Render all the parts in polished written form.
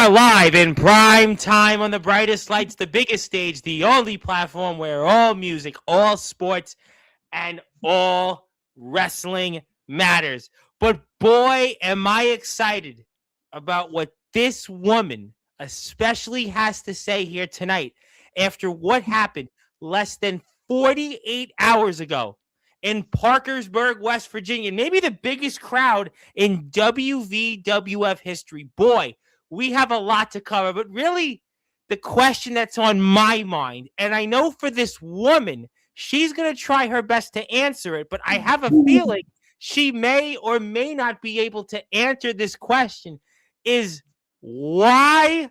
are live in prime time on the brightest lights, the biggest stage, the only platform where all music, all sports, and all wrestling matters. But boy, am I excited about what this woman especially has to say here tonight after what happened less than 48 hours ago in Parkersburg, West Virginia. Maybe the biggest crowd in WVWF history. Boy, we have a lot to cover, but really the question that's on my mind, and I know for this woman, she's going to try her best to answer it, but I have a feeling she may or may not be able to answer this question, is why,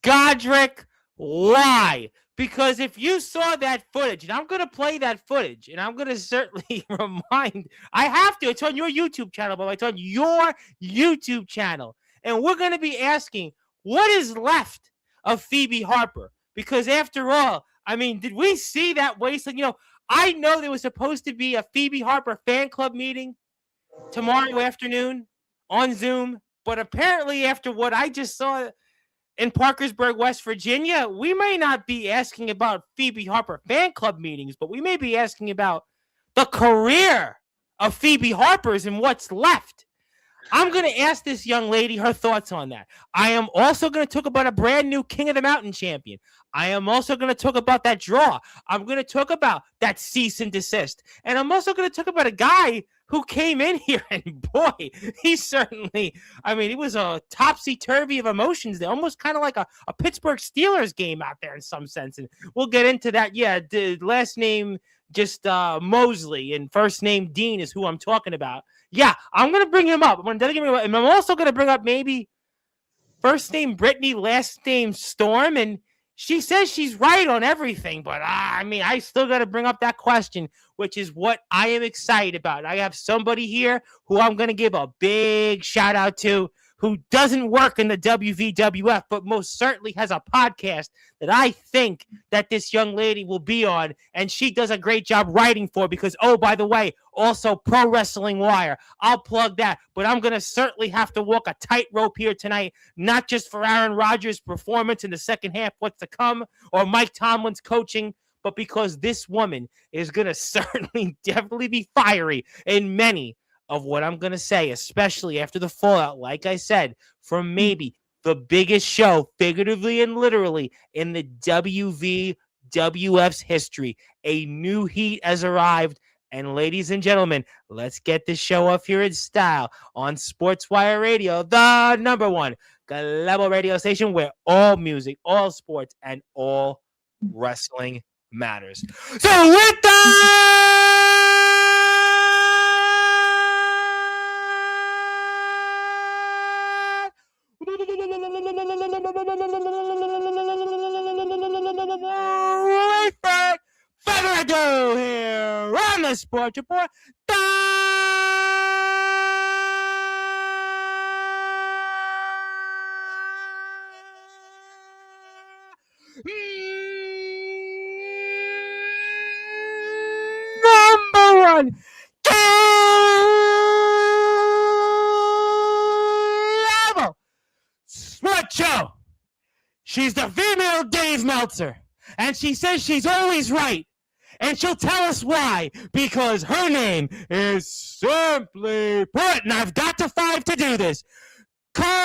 Godric, why? Because if you saw that footage, and I'm going to play that footage, and I'm going to certainly I have to, it's on your YouTube channel, but it's on your YouTube channel. And we're going to be asking, what is left of Phoebe Harper? Because after all, I mean, did we see that wasteland? I know there was supposed to be a Phoebe Harper fan club meeting tomorrow afternoon on Zoom, but apparently after what I just saw in Parkersburg, West Virginia, we may not be asking about Phoebe Harper fan club meetings, but we may be asking about the career of Phoebe Harper's and what's left. I'm going to ask this young lady her thoughts on that. I am also going to talk about a brand new King of the Mountain champion. I am also going to talk about that draw. I'm going to talk about that cease and desist. And I'm also going to talk about a guy who came in here, and boy, he certainly, he was a topsy-turvy of emotions there, almost kind of like a Pittsburgh Steelers game out there in some sense. And we'll get into that. Yeah, the last name just Mosley and first name Dean is who I'm talking about. Yeah, I'm going to bring him up. I'm also going to bring up maybe first name Brittany, last name Storm, and she says she's right on everything, but I still got to bring up that question, which is what I am excited about. I have somebody here who I'm going to give a big shout out to, who doesn't work in the WVWF, but most certainly has a podcast that I think that this young lady will be on, and she does a great job writing for, because, oh, by the way, also Pro Wrestling Wire. I'll plug that, but I'm going to certainly have to walk a tightrope here tonight, not just for Aaron Rodgers' performance in the second half, what's to come, or Mike Tomlin's coaching, but because this woman is going to certainly definitely be fiery in many of what I'm going to say, especially after the fallout, like I said, from maybe the biggest show, figuratively and literally, in the WVWF's history. A new heat has arrived. And ladies and gentlemen, let's get this show off here in style on Sportswire Radio, the number one global radio station where all music, all sports, and all wrestling matters. So with that, without further ado, here on the Sports Report, number one level sports show. She's the female Dave Meltzer, and she says she's always right. And she'll tell us why, because her name is simply put, and I've got to 5 to do this, Courtney.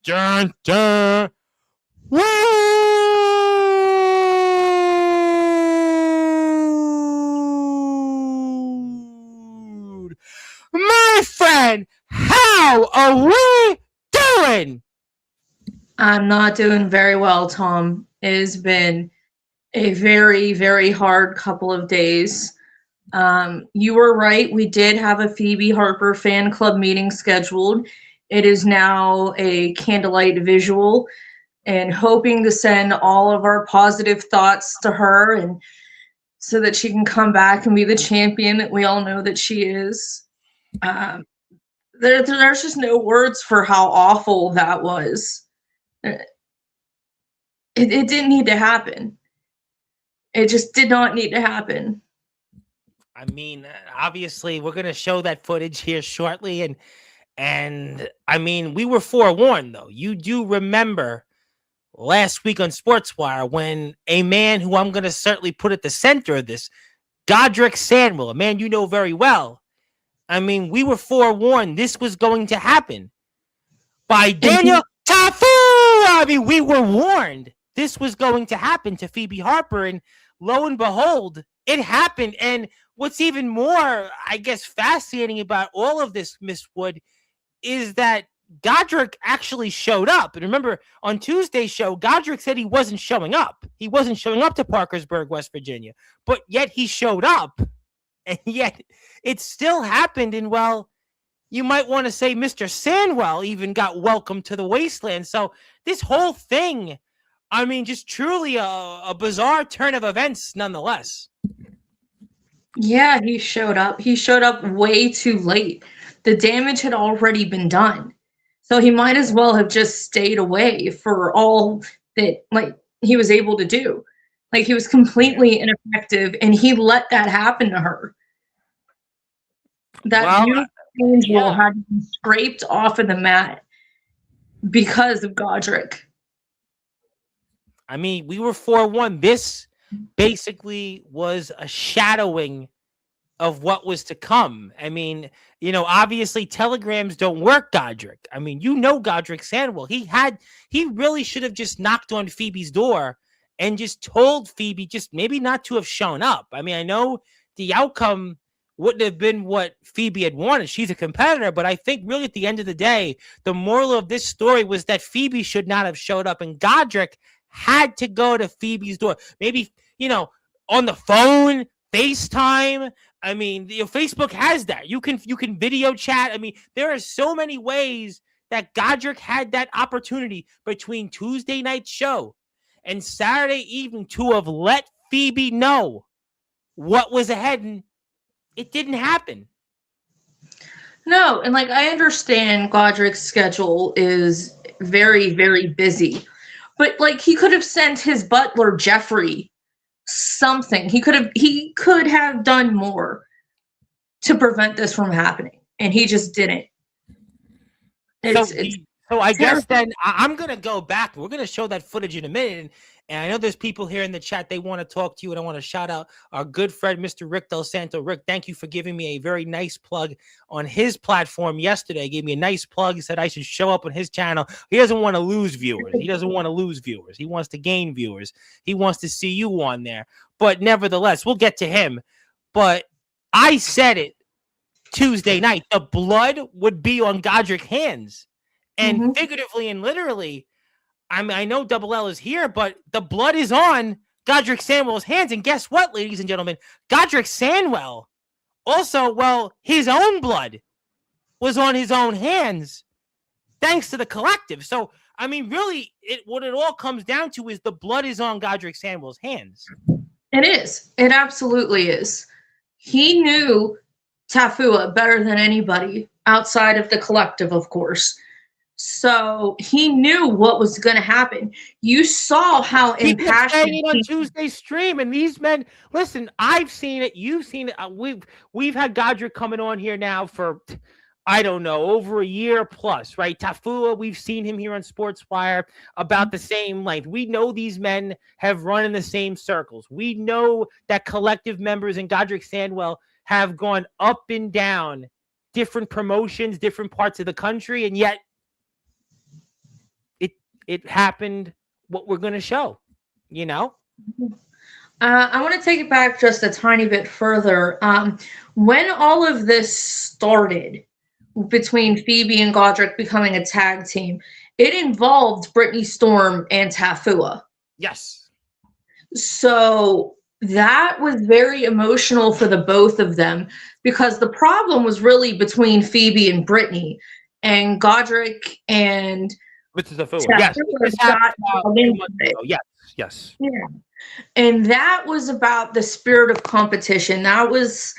Dun, dun. Woo! My friend, how are we doing? I'm not doing very well, Tom. It has been a very, very hard couple of days. You were right. We did have a Phoebe Harper fan club meeting scheduled. It is now a candlelight visual, and hoping to send all of our positive thoughts to her, and so that she can come back and be the champion that we all know that she is. Um, there's just no words for how awful that was. It didn't need to happen. It just did not need to happen. I mean, obviously, we're gonna show that footage here shortly, and I mean, we were forewarned though. You do remember last week on Sportswire when a man who I'm gonna certainly put at the center of this, Godric Sandwell, a man you know very well. I mean, we were forewarned this was going to happen by Daniel Tafu. I mean, we were warned this was going to happen to Phoebe Harper, and lo and behold, it happened. And what's even more, I guess, fascinating about all of this, Miss Wood, is that Godric actually showed up. And remember, on Tuesday's show, Godric said he wasn't showing up. He wasn't showing up to Parkersburg, West Virginia, but yet he showed up. And yet it still happened. And well, you might want to say Mr. Sandwell even got welcomed to the wasteland. So this whole thing, I mean, just truly a bizarre turn of events nonetheless. Yeah, he showed up. He showed up way too late. The damage had already been done. So he might as well have just stayed away for all that he was able to do. Like, he was completely ineffective, and he let that happen to her. That beautiful angel had been scraped off of the mat because of Godric. I mean, we were 4-1. This basically was a shadowing of what was to come. I mean, you know, obviously telegrams don't work, Godric. I mean, you know Godric Sandwell. He really should have just knocked on Phoebe's door and just told Phoebe just maybe not to have shown up. I mean, I know the outcome wouldn't have been what Phoebe had wanted. She's a competitor, but I think really at the end of the day, the moral of this story was that Phoebe should not have showed up, and Godric had to go to Phoebe's door. Maybe, you know, on the phone, FaceTime. I mean, Facebook has that. You can video chat. I mean, there are so many ways that Godric had that opportunity between Tuesday night show and Saturday evening to have let Phoebe know what was ahead, and it didn't happen. No, and I understand Godric's schedule is very, very busy. But he could have sent his butler Jeffrey something. He could have done more to prevent this from happening, and he just didn't. So I guess then I'm gonna go back. We're gonna show that footage in a minute, and I know there's people here in the chat, they want to talk to you, and I want to shout out our good friend Mr. Rick Del Santo. Rick, thank you for giving me a very nice plug on his platform yesterday. He gave me a nice plug. He said I should show up on his channel. He doesn't want to lose viewers. He doesn't want to lose viewers. He wants to gain viewers. He wants to see you on there. But nevertheless, we'll get to him. But I said it Tuesday night. The blood would be on Godric's hands. And figuratively and literally, I mean, I know Double L is here, but the blood is on Godric Sandwell's hands. And guess what, ladies and gentlemen? Godric Sandwell also, well, his own blood was on his own hands thanks to the collective. So, I mean, really, what it all comes down to is the blood is on Godric Sandwell's hands. It is. It absolutely is. He knew Tafua better than anybody outside of the collective, of course. So he knew what was going to happen. You saw how impassioned he on Tuesday's stream, and these men. Listen, I've seen it. You've seen it. We've had Godric coming on here now for, I don't know, over a year plus, right? Tafua, we've seen him here on Sportswire about the same length. We know these men have run in the same circles. We know that collective members in Godric Sandwell have gone up and down different promotions, different parts of the country, and yet it happened what we're going to show, you know? I want to take it back just a tiny bit further. When all of this started between Phoebe and Godric becoming a tag team, it involved Brittany Storm and Tafua. Yes. So that was very emotional for the both of them because the problem was really between Phoebe and Brittany, and Godric and Mr. Tafua. Yes. Tafua got into it. Yes. Yes. Yeah. And that was about the spirit of competition. That was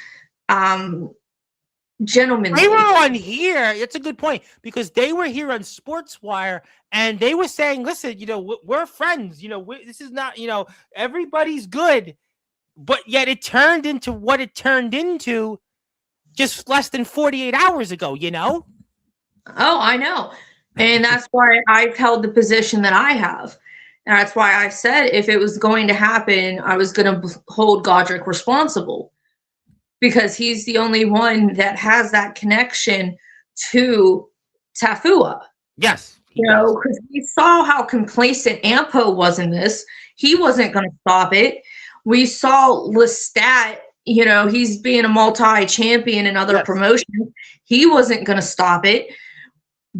gentlemen. They were on here. It's a good point because they were here on Sportswire and they were saying, listen, we're friends. This is not, everybody's good. But yet it turned into what it turned into just less than 48 hours ago, Oh, I know. And that's why I've held the position that I have. And that's why I said if it was going to happen, I was going to hold Godric responsible because he's the only one that has that connection to Tafua. Yes. Because we saw how complacent Ampo was in this. He wasn't going to stop it. We saw Lestat, he's being a multi-champion in other promotions. He wasn't going to stop it.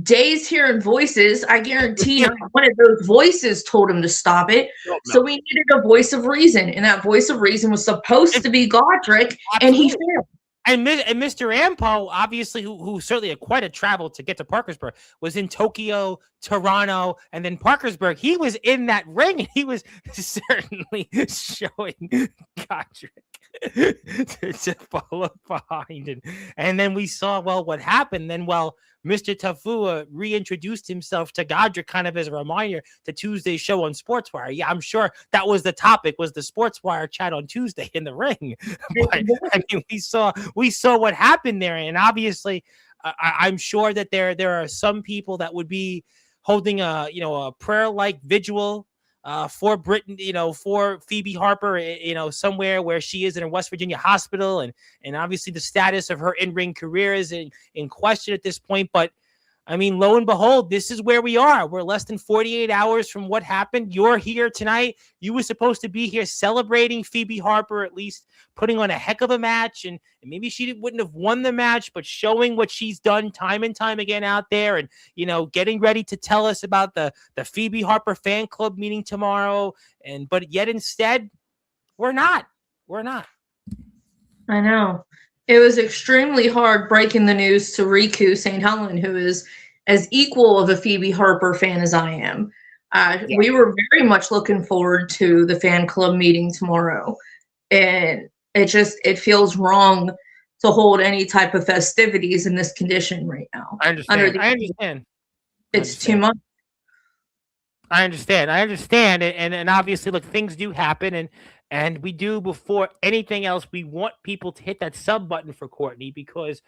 Days hearing voices, I guarantee one of those voices told him to stop it. No. So we needed a voice of reason, and that voice of reason was supposed to be Godric, and he failed. And Mr. Ampo, obviously, who certainly had quite a travel to get to Parkersburg, was in Tokyo, Toronto, and then Parkersburg. He was in that ring, and he was certainly showing Godric to follow behind. And then we saw, what happened. Then, Mr. Tafua reintroduced himself to Godric kind of as a reminder to Tuesday's show on Sportswire. Yeah, I'm sure that was the topic, was the Sportswire chat on Tuesday in the ring. But I mean, we saw what happened there. And obviously, I'm sure that there are some people that would be holding a prayer-like vigil for Britain, for Phoebe Harper, somewhere where she is in a West Virginia hospital. And obviously the status of her in-ring career is in question at this point. But I mean, lo and behold, this is where we are. We're less than 48 hours from what happened. You're here tonight. You were supposed to be here celebrating Phoebe Harper, at least putting on a heck of a match. And maybe she wouldn't have won the match, but showing what she's done time and time again out there and, getting ready to tell us about the Phoebe Harper fan club meeting tomorrow. But yet instead, we're not. I know. It was extremely hard breaking the news to Riku St. Helen, who is as equal of a Phoebe Harper fan as I am. We were very much looking forward to the fan club meeting tomorrow. And it feels wrong to hold any type of festivities in this condition right now. I understand. It's too much. I understand. And obviously, look, things do happen. And we do, before anything else, we want people to hit that sub button for Courtney because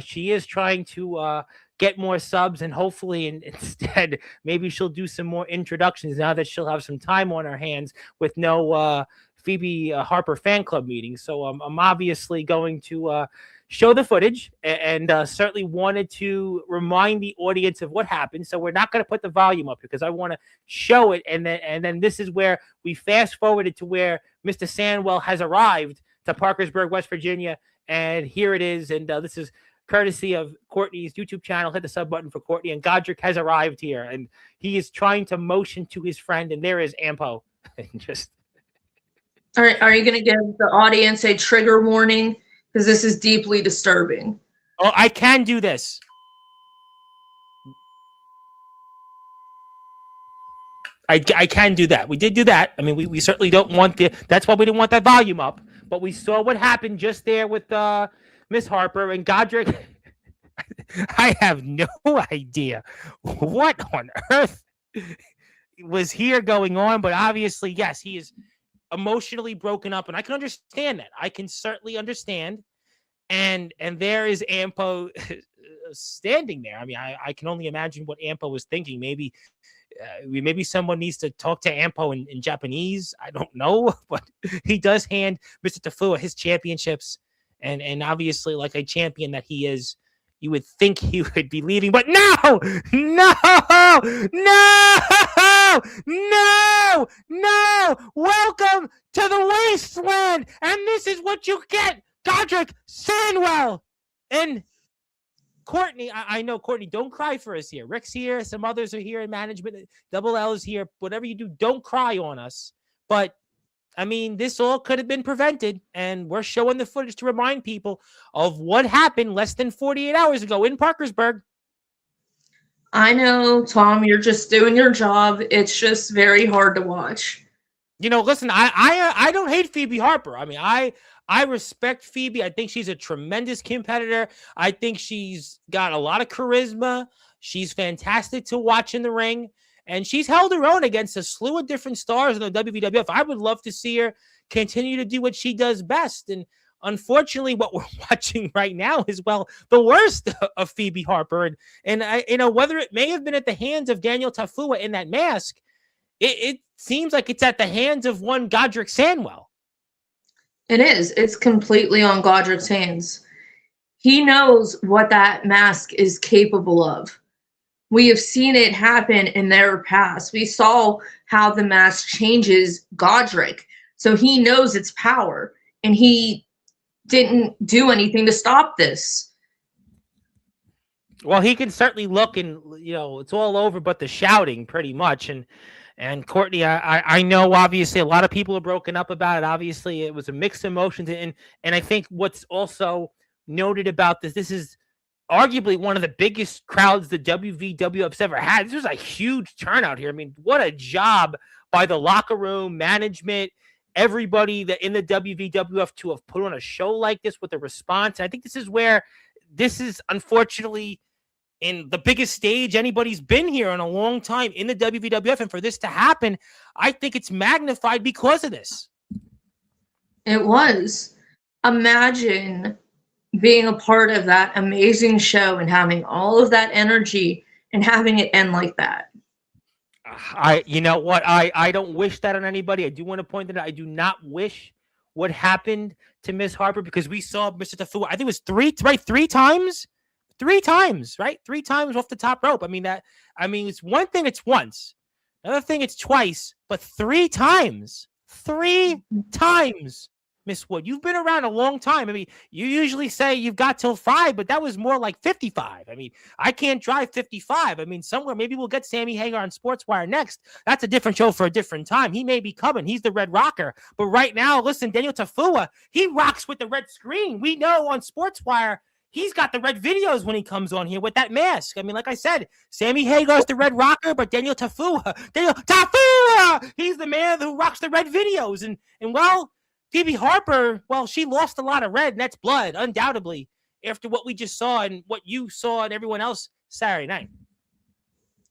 she is trying to get more subs, and hopefully instead maybe she'll do some more introductions now that she'll have some time on her hands with no Phoebe Harper fan club meeting. So I'm obviously going to show the footage and certainly wanted to remind the audience of what happened. So we're not going to put the volume up because I want to show it. And then this is where we fast forwarded to where Mr. Sandwell has arrived to Parkersburg, West Virginia. And here it is. And this is courtesy of Courtney's YouTube channel. Hit the sub button for Courtney. And Godric has arrived here. And he is trying to motion to his friend. And there is Ampo. All right, are you going to give the audience a trigger warning? Because this is deeply disturbing. Oh, I can do this. I can do that. We did do that. I mean, we certainly don't want that's why we didn't want that volume up. But we saw what happened just there with Miss Harper and Godric. I have no idea what on earth was here going on. But obviously, yes, he is emotionally broken up, and I can understand that. I can certainly understand. And there is Ampo standing there. I mean, I can only imagine what Ampo was thinking. Maybe someone needs to talk to Ampo in Japanese. I don't know, but he does hand Mr. Tafua his championships, and obviously, like a champion that he is, you would think he would be leaving, but no! Welcome to the wasteland, and this is what you get, Godric Sandwell. And Courtney, I know, Courtney, don't cry for us here. Rick's here. Some others are here in management. Double L is here. Whatever you do, don't cry on us. But, I mean, this all could have been prevented. And we're showing the footage to remind people of what happened less than 48 hours ago in Parkersburg. I know, Tom, you're just doing your job. It's just very hard to watch. You know, listen, I don't hate Phoebe Harper. I mean, I respect Phoebe. I think she's a tremendous competitor. I think she's got a lot of charisma. She's fantastic to watch in the ring. And she's held her own against a slew of different stars in the WWF. I would love to see her continue to do what she does best. And unfortunately, what we're watching right now is, well, the worst of Phoebe Harper. And I, you know, whether it may have been at the hands of Daniel Tafua in that mask, it seems like it's at the hands of one Godric Sandwell. It is. It's completely on Godric's hands. He knows what that mask is capable of. We have seen it happen in their past. We saw how the mask changes Godric. So he knows its power, and he didn't do anything to stop this. Well, he can certainly look, and you know, it's all over but the shouting pretty much. And Courtney, I know obviously a lot of people are broken up about it. Obviously, it was a mixed emotions, and I think what's also noted about this is arguably one of the biggest crowds the WVWF's ever had. This was a huge turnout here. I mean, what a job by the locker room, management, everybody that in the WVWF to have put on a show like this with a response. I think this is where this is unfortunately in the biggest stage anybody's been here in a long time in the WVWF. And for this to happen, I think it's magnified because of this. It was. Imagine being a part of that amazing show and having all of that energy and having it end like that. You know what? I don't wish that on anybody. I do want to point that out. I do not wish what happened to Miss Harper, because we saw Mr. Tafua, I think it was three times, right? 3 times off the top rope. I mean, it's one thing, it's once. Another thing, it's twice, but 3 times. 3 times. Miss Wood, you've been around a long time. I mean, you usually say you've got till 5, but that was more like 55. I mean, I can't drive 55. I mean, somewhere, maybe we'll get Sammy Hagar on Sportswire next. That's a different show for a different time. He may be coming. He's the Red Rocker. But right now, listen, Daniel Tafua, he rocks with the red screen. We know on Sportswire, he's got the red videos when he comes on here with that mask. I mean, like I said, Sammy Hagar's the Red Rocker, but Daniel Tafua, he's the man who rocks the red videos. And well, Phoebe Harper, well, she lost a lot of red, and that's blood, undoubtedly, after what we just saw and what you saw and everyone else Saturday night.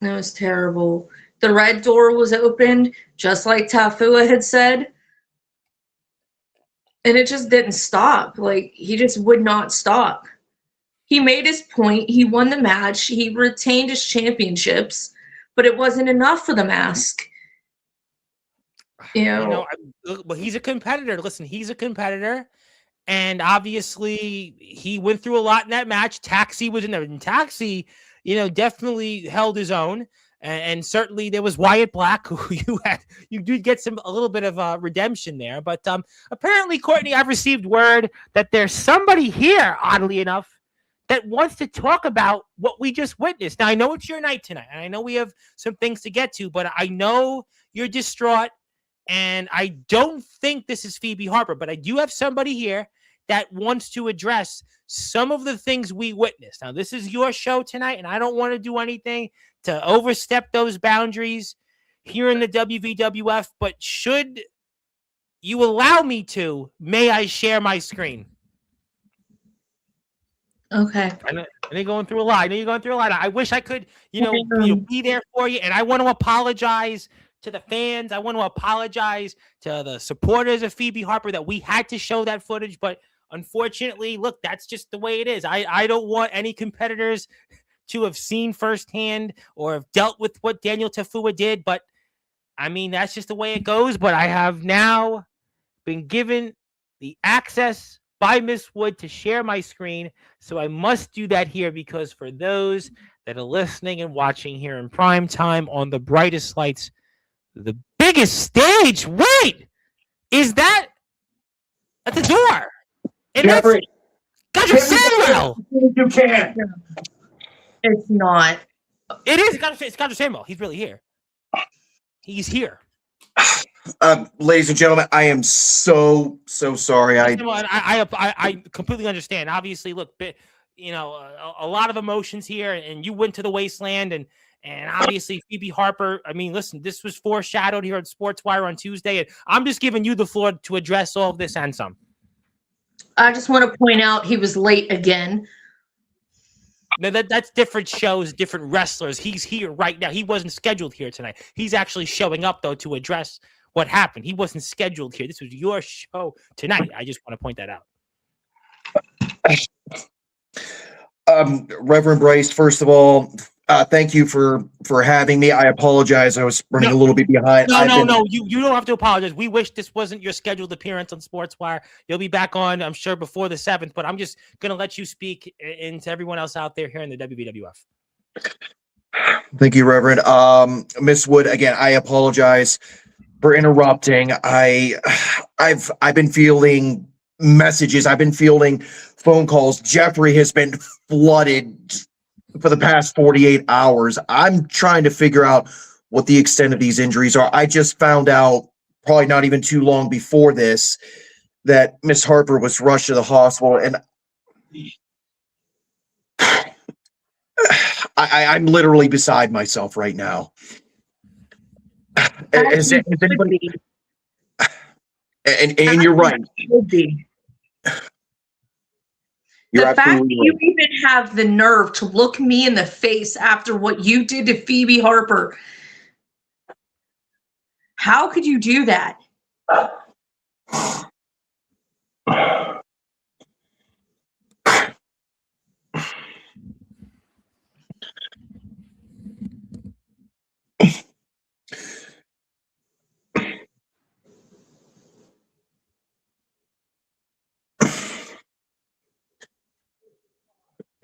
It was terrible. The red door was opened, just like Tafua had said, and it just didn't stop. Like, he just would not stop. He made his point. He won the match. He retained his championships, but it wasn't enough for the mask. But he's a competitor. Listen, he's a competitor, and obviously he went through a lot in that match. Taxi was in there, and Taxi, definitely held his own, and certainly there was Wyatt Black, who you did get a little bit of redemption there. But apparently, Courtney, I've received word that there's somebody here, oddly enough, that wants to talk about what we just witnessed. Now, I know it's your night tonight, and I know we have some things to get to, but I know you're distraught. And I don't think this is Phoebe Harper, but I do have somebody here that wants to address some of the things we witnessed. Now, this is your show tonight, and I don't want to do anything to overstep those boundaries here in the WVWF, but should you allow me to, may I share my screen? Okay. I know you're going through a lot. I wish I could, be there for you, and I want to apologize to the fans. I want to apologize to the supporters of Phoebe Harper that we had to show that footage, but unfortunately, look, that's just the way it is. I don't want any competitors to have seen firsthand or have dealt with what Daniel Tafua did, but I mean, that's just the way it goes. But I have now been given the access by Miss Wood to share my screen, so I must do that here, because for those that are listening and watching here in prime time on the brightest lights, the biggest stage. Wait, is that at the door? And that's Scott Samuel. You can't. It's not. It is. It's Scott Samuel. He's really here. He's here. Ladies and gentlemen, I am so sorry. I completely understand. Obviously, look, a lot of emotions here, and you went to the wasteland, and obviously Phoebe Harper. I mean, listen, this was foreshadowed here on Sportswire on Tuesday, and I'm just giving you the floor to address all of this and some. I just want to point out he was late again. No, that's different shows, different wrestlers. He's here right now. He wasn't scheduled here tonight. He's actually showing up, though, to address what happened. He wasn't scheduled here. This was your show tonight. I just want to point that out. Reverend Bryce, first of all, thank you for having me. I apologize. I was running a little bit behind. No. You don't have to apologize. We wish this wasn't your scheduled appearance on Sportswire. You'll be back on, I'm sure, before the 7th, but I'm just going to let you speak into everyone else out there here in the WWF. Thank you, Reverend. Miss Wood, again, I apologize for interrupting. I've been fielding messages. I've been fielding phone calls. Jeffrey has been flooded for the past 48 hours. I'm trying to figure out what the extent of these injuries are. I just found out probably not even too long before this that Miss Harper was rushed to the hospital, and I'm literally beside myself right now. Is anybody? And you're right. The fact that you even have the nerve to look me in the face after what you did to Phoebe Harper. How could you do that?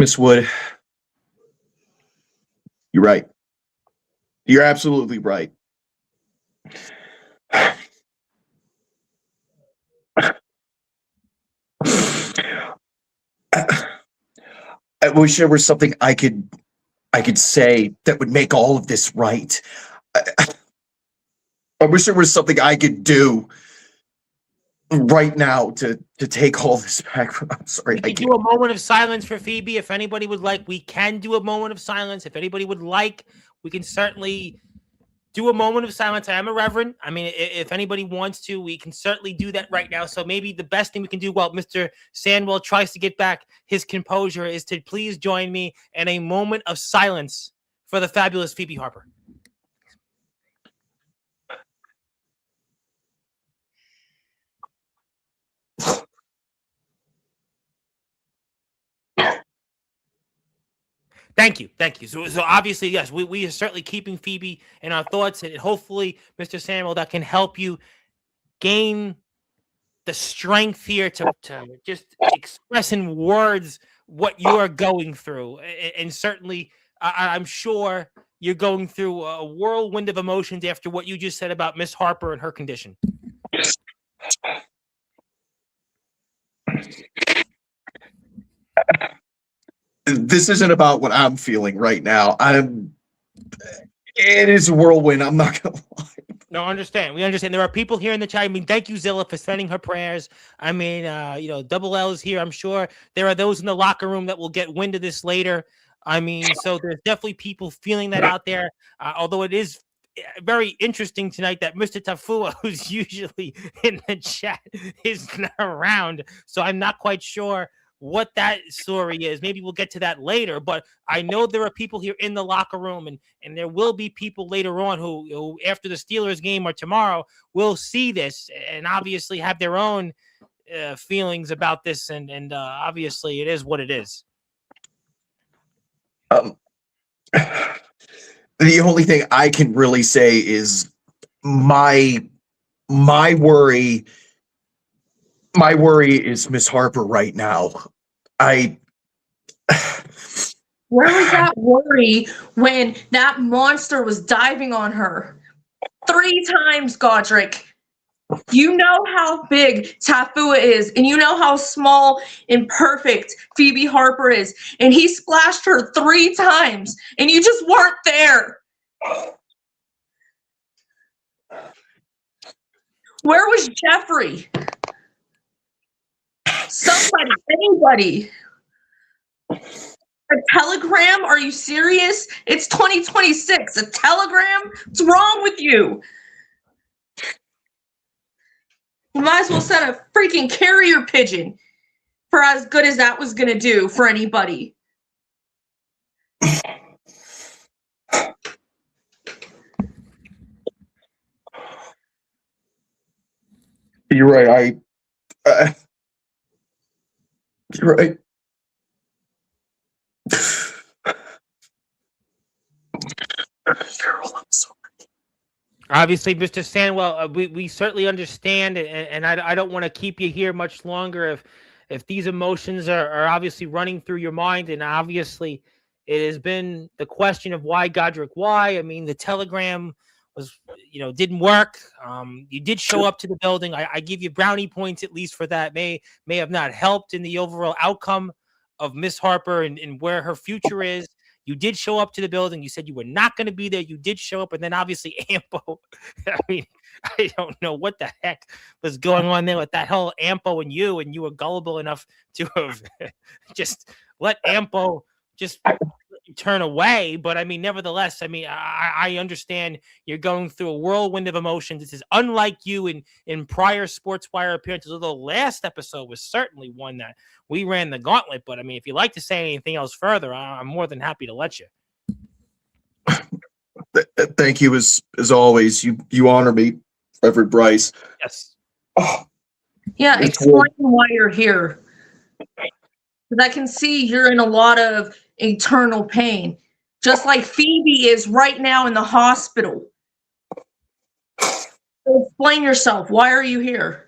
Miss Wood, you're right. You're absolutely right. I wish there was something I could say that would make all of this right. I wish there was something I could do right now to take all this back. I'm sorry. We can do a moment of silence for Phoebe if anybody would like. We can do a moment of silence if anybody would like. We can certainly do a moment of silence. I am a reverend. I mean, if anybody wants to, we can certainly do that right now. So maybe the best thing we can do while Mr. Sandwell tries to get back his composure is to please join me in a moment of silence for the fabulous Phoebe Harper. Thank you. So obviously, yes, we are certainly keeping Phoebe in our thoughts, and hopefully, Mr. Samuel, that can help you gain the strength here to just express in words what you are going through. And certainly, I'm sure you're going through a whirlwind of emotions after what you just said about Miss Harper and her condition. This isn't about what I'm feeling right now. It is a whirlwind. I'm not gonna lie. No, understand. We understand. There are people here in the chat. I mean, thank you, Zilla, for sending her prayers. I mean, Double L is here. I'm sure there are those in the locker room that will get wind of this later. I mean, so there's definitely people feeling that out there. Although it is very interesting tonight that Mr. Tafua, who's usually in the chat, is not around. So I'm not quite sure what that story is. Maybe we'll get to that later, but I know there are people here in the locker room, and there will be people later on who after the Steelers game or tomorrow will see this and obviously have their own feelings about this, and obviously it is what it is. The only thing I can really say is my worry is Miss Harper right now. Where was that worry when that monster was diving on her 3 times, Godric? You know how big Tafua is, and you know how small and perfect Phoebe Harper is, and he splashed her 3 times, and you just weren't there. Where was Jeffrey? Somebody, anybody. A telegram? Are you serious? It's 2026. A telegram? What's wrong with you? You might as well send a freaking carrier pigeon for as good as that was going to do for anybody. You're right. You're right. Carol, I'm sorry. Obviously, Mr. Sandwell, we certainly understand, and I don't want to keep you here much longer if these emotions are obviously running through your mind, and obviously it has been the question of why, Godric, why? I mean, the telegram was, didn't work. You did show up to the building. I give you brownie points at least for that. May have not helped in the overall outcome of Miss Harper and where her future is. You did show up to the building. You said you were not going to be there. You did show up, and then obviously Ampo. I mean, I don't know what the heck was going on there with that whole Ampo and you were gullible enough to have just let Ampo just turn away. But I mean, nevertheless, I mean, I understand you're going through a whirlwind of emotions. This is unlike you in prior Sportswire appearances, although last episode was certainly one that we ran the gauntlet. But I mean, if you'd like to say anything else further, I'm more than happy to let you. Thank you as always. You honor me, Reverend Bryce. Yes. Oh, yeah, explain why you're here. Because I can see you're in a lot of eternal pain, just like Phoebe is right now in the hospital. So explain yourself. Why are you here?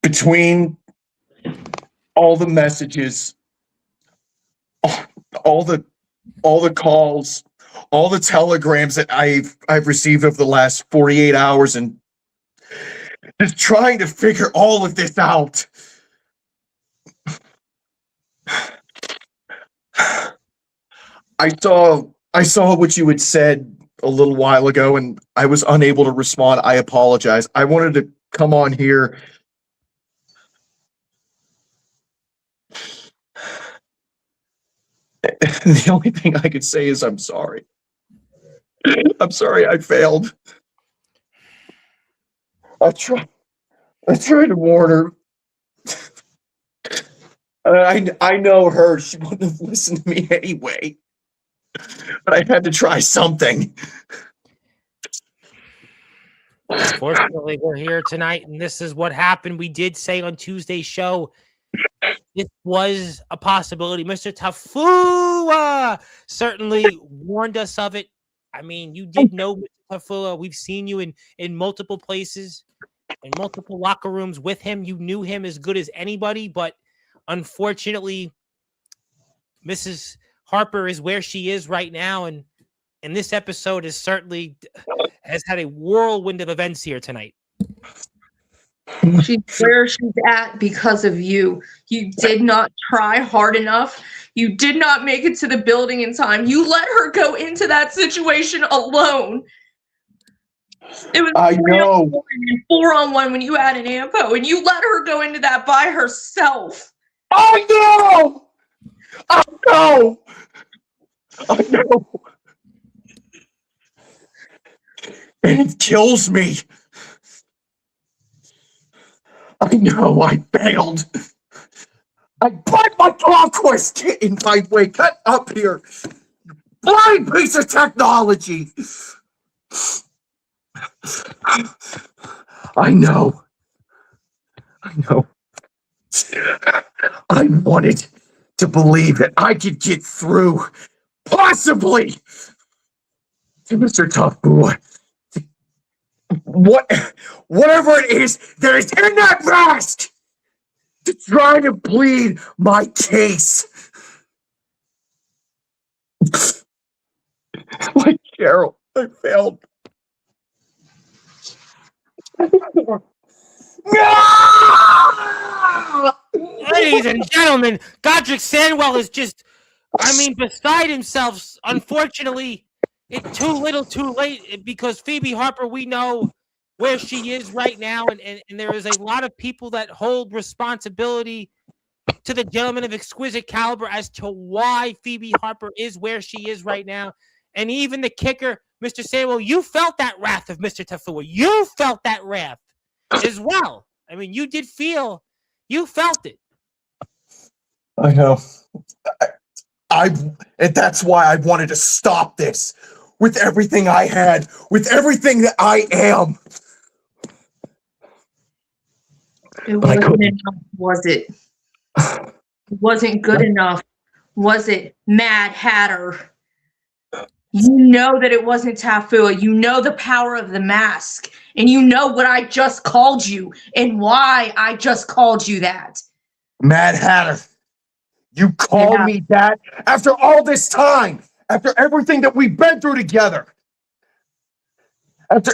Between all the messages, all the calls, all the telegrams that I've received over the last 48 hours, and just trying to figure all of this out. I saw what you had said a little while ago, and I was unable to respond. I apologize. I wanted to come on here. The only thing I could say is I'm sorry. I'm sorry I failed. I tried to warn her. I know her. She wouldn't have listened to me anyway. But I had to try something. Fortunately, we're here tonight, and this is what happened. We did say on Tuesday's show this was a possibility. Mr. Tafua certainly warned us of it. I mean, you did know Mr. Tafua. We've seen you in multiple places, in multiple locker rooms with him. You knew him as good as anybody, but unfortunately, Mrs. Harper is where she is right now, and this episode has certainly had a whirlwind of events here tonight. She's where she's at because of you. You did not try hard enough. You did not make it to the building in time. You let her go into that situation alone. It was 4-on-1 when you had an Ampo, and you let her go into that by herself. I know. And it kills me. I know I failed. I put my conquest in my way. Cut up here. Blind piece of technology. I know. I wanted to believe that I could get through, possibly, to Mr. Tough Boy. Whatever it is that is in that mask, to try to plead my case. Like Cheryl, I failed. No! Ladies and gentlemen, Godric Sandwell is just, beside himself. Unfortunately, it's too little too late because Phoebe Harper, we know where she is right now, and there is a lot of people that hold responsibility to the gentleman of exquisite caliber as to why Phoebe Harper is where she is right now. And even the kicker, Mr. Samuel, you felt that wrath of Mr. Tafua. You felt that wrath as well. You felt it. I know. And that's why I wanted to stop this with everything I had, with everything that I am. It wasn't enough, was it? It wasn't good enough, was it, Mad Hatter? You know that it wasn't Tafua. You know the power of the mask. And you know what I just called you and why I just called you that. Mad Hatter, you called me that after all this time, after everything that we've been through together. After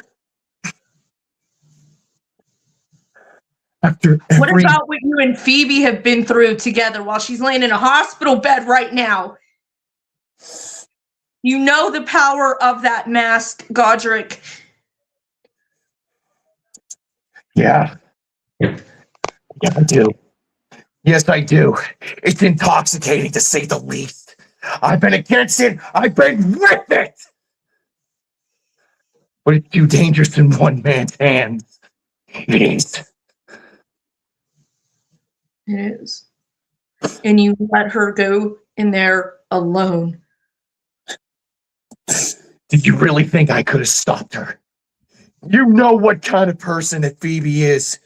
What about what you and Phoebe have been through together while she's laying in a hospital bed right now? You know the power of that mask, Godric. Yeah. Yeah, I do. Yes, I do. It's intoxicating, to say the least. I've been against it. I've been with it. But it's too dangerous in one man's hands. It is. It is. And you let her go in there alone. Did you really think I could have stopped her? You know what kind of person that Phoebe is.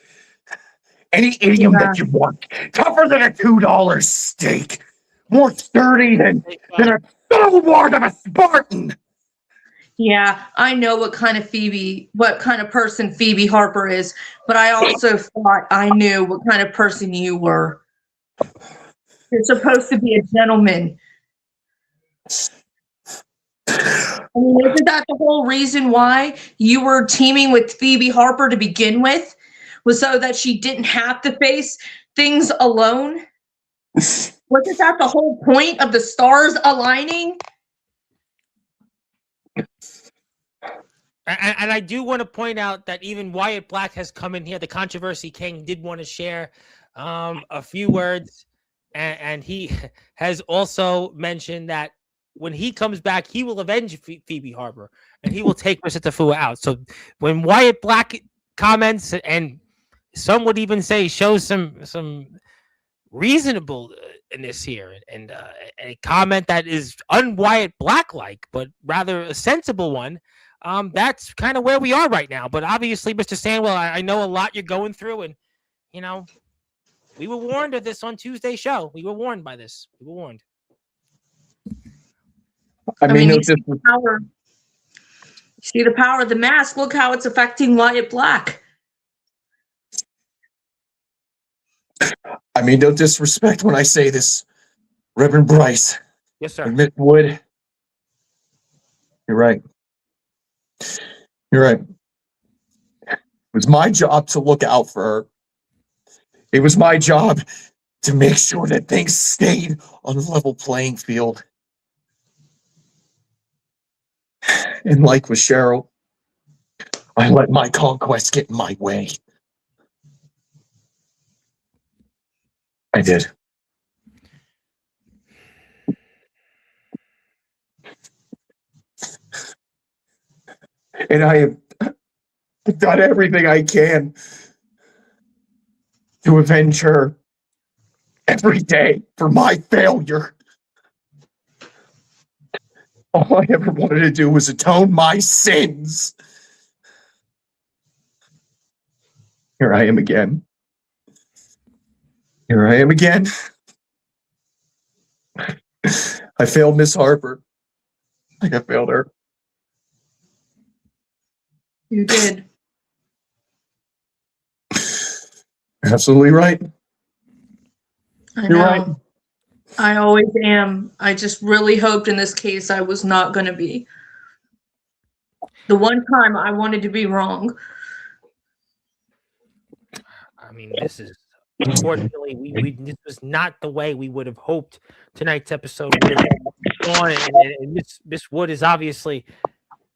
Any idiom that you want. Tougher than a $2 steak. More sturdy than a stalwart of a Spartan. Yeah, I know what kind of person Phoebe Harper is, but I also thought I knew what kind of person you were. You're supposed to be a gentleman. Isn't that the whole reason why you were teaming with Phoebe Harper to begin with? Was so that she didn't have to face things alone? Wasn't that the whole point of the stars aligning? And I do want to point out that even Wyatt Black has come in here. The Controversy King did want to share a few words. And he has also mentioned that when he comes back, he will avenge Phoebe Harper and he will take Mr. Tafua out. So when Wyatt Black comments, and some would even say shows some reasonableness here, and a comment that is un-Wyatt Black-like, but rather a sensible one, that's kind of where we are right now. But obviously, Mr. Sandwell, I know a lot you're going through, and we were warned of this on Tuesday's show. We were warned by this. We were warned. You see the power of the mask. Look how it's affecting Wyatt Black. No disrespect when I say this, Reverend Bryce. Yes, sir. And Miss Wood. You're right. You're right. It was my job to look out for her. It was my job to make sure that things stayed on a level playing field. And like with Cheryl, I let my conquest get in my way. I did. And I have done everything I can to avenge her every day for my failure. All I ever wanted to do was atone my sins. Here I am again. Here I am again. I failed Miss Harper. I think I failed her. You did. Absolutely right. I You're right. know. I always am. I just really hoped in this case I was not going to be. The one time I wanted to be wrong. I mean, this is unfortunately this was not the way we would have hoped tonight's episode would have gone. And Miss Wood is obviously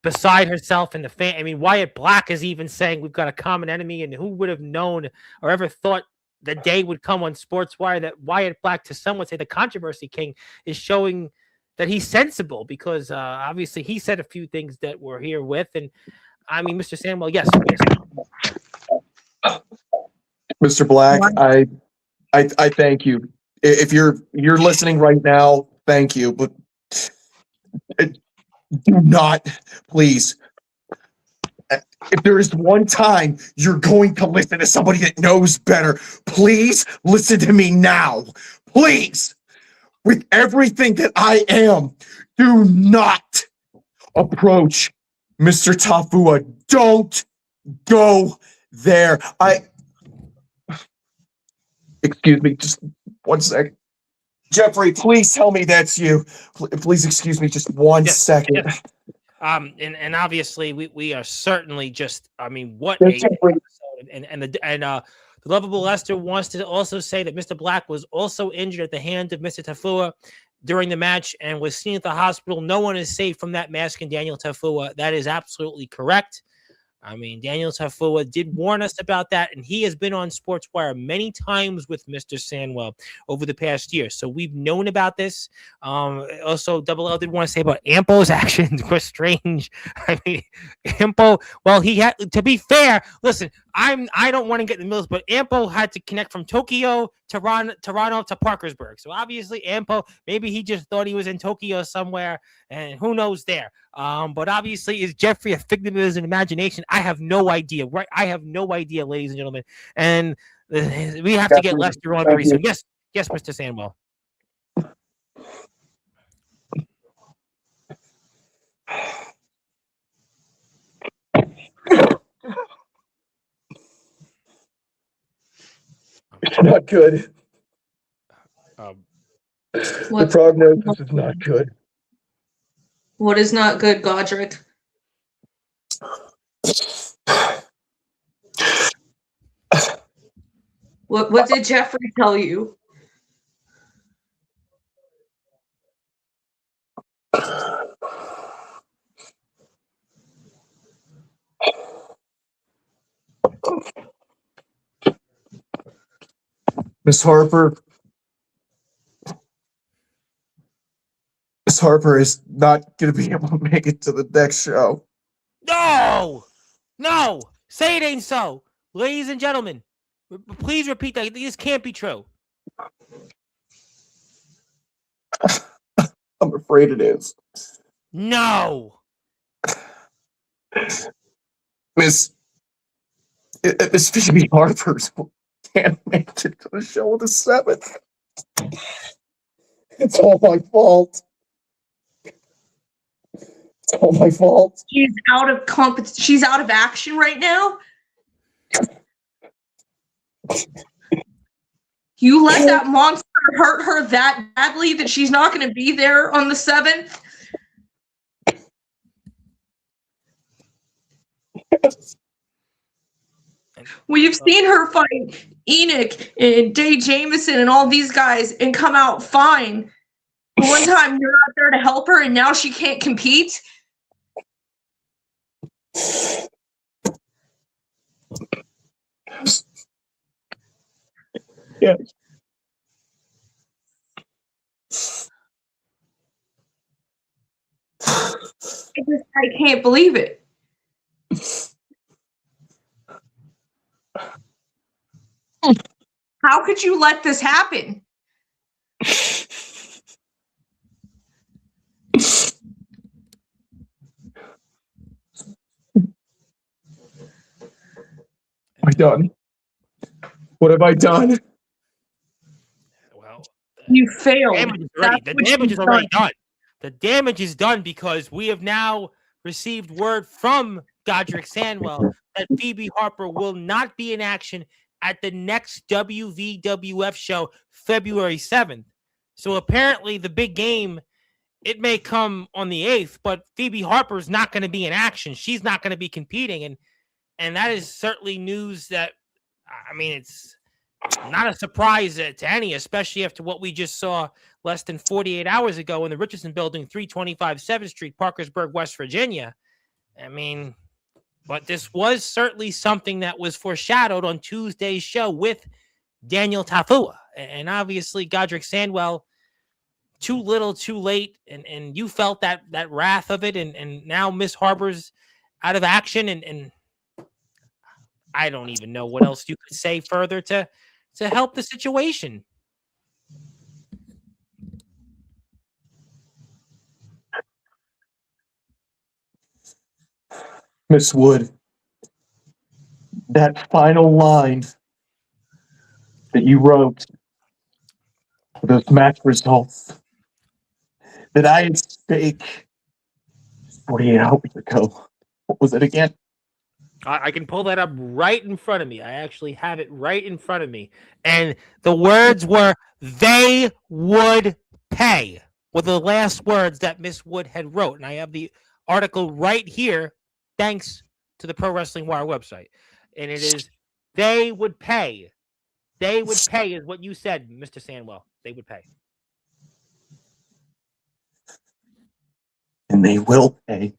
beside herself and the fan. I mean, Wyatt Black is even saying we've got a common enemy, and who would have known or ever thought the day would come on Sportswire that Wyatt Black, to some would say the controversy king, is showing that he's sensible, because obviously he said a few things that we're here with. And I mean, Mr. Samuel, yes. Mr. Black, I thank you. If you're listening right now, thank you. But do not, please. If there is one time you're going to listen to somebody that knows better, please listen to me now. Please, with everything that I am, do not approach Mr. Tafua. Don't go there. Excuse me, just 1 second. Jeffrey, please tell me that's you. Please excuse me just one second. Yes. And obviously we are certainly just, I mean, what Yes, a Jeffrey. episode. And the lovable Lester wants to also say that Mr. Black was also injured at the hand of Mr. Tafua during the match and was seen at the hospital. No one is safe from that mask and Daniel Tafua. That is absolutely correct. I mean, Daniel Tafua did warn us about that, and he has been on Sportswire many times with Mr. Sandwell over the past year. So we've known about this. Also, Double L did want to say about Ampo's actions were strange. I mean, Ampo, well, he had, to be fair, listen, I don't want to get in the middle, but Ampo had to connect from Tokyo to Toronto to Parkersburg. So obviously, Ampo, maybe he just thought he was in Tokyo somewhere, and who knows there. But obviously, is Jeffrey a figment of his imagination? I have no idea, right? I have no idea, ladies and gentlemen. And we have to get Lester on very soon. Yes, Mr. Sandwell. It's not good. What, The prognosis is not good. what is not good, Godric? What did Jeffrey tell you? Miss Harper is not going to be able to make it to the next show. No, say it ain't so. Ladies and gentlemen, please repeat that. This can't be true. I'm afraid it is. No. Miss Phoebe Harper can't make it to the show on the 7th. It's all my fault. It's all my fault. She's out of She's out of action right now. You let that monster hurt her that badly that she's not going to be there on the 7th. We've seen her fight Enoch and Day Jameson and all these guys and come out fine. One time you're not there to help her and now she can't compete. Yes. I can't believe it. How could you let this happen? Am I done? What have I done? Well, You failed. the damage is already done. The damage is done because we have now received word from Godric Sandwell that Phoebe Harper will not be in action at the next WVWF show, February 7th. So apparently the big game, it may come on the 8th, but Phoebe Harper's not going to be in action. She's not going to be competing. And that is certainly news that, I mean, it's not a surprise to any, especially after what we just saw less than 48 hours ago in the Richardson Building, 325 7th Street, Parkersburg, West Virginia. I mean, but this was certainly something that was foreshadowed on Tuesday's show with Daniel Tafua. And obviously, Godric Sandwell, too little, too late. And you felt that wrath of it. And now Miss Harper's out of action. And I don't even know what else you could say further to help the situation. Miss Wood, that final line that you wrote for those match results that I had stake 48 hours ago. What was it again? I can pull that up right in front of me. I actually have it right in front of me. And the words were, "They would pay," were the last words that Miss Wood had wrote. And I have the article right here, thanks to the Pro Wrestling Wire website. And it is, "They would pay." They would pay is what you said, Mr. Sandwell. They would pay. And they will pay.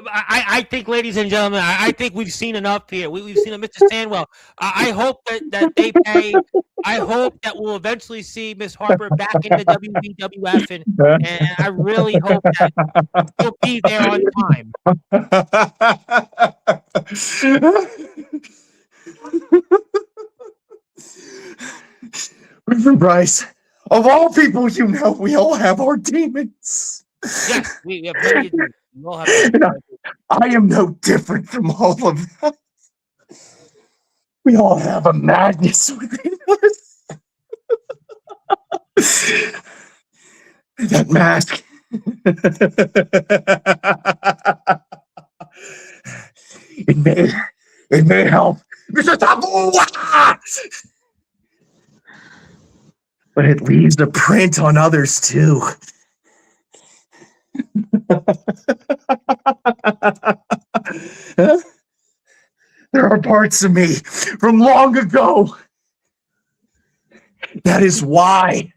I think, ladies and gentlemen, I think we've seen enough here. We've seen Mr. Sandwell. I hope that they pay. I hope that we'll eventually see Miss Harper back in the WWF, and I really hope that she'll be there on time. Reverend Bryce, of all people, you know, we all have our demons. Yes, we have many. We all have. I am no different from all of them. We all have a madness within us. That mask. It may help, Mr. Tafua! But it leaves a print on others too. There are parts of me from long ago. That is why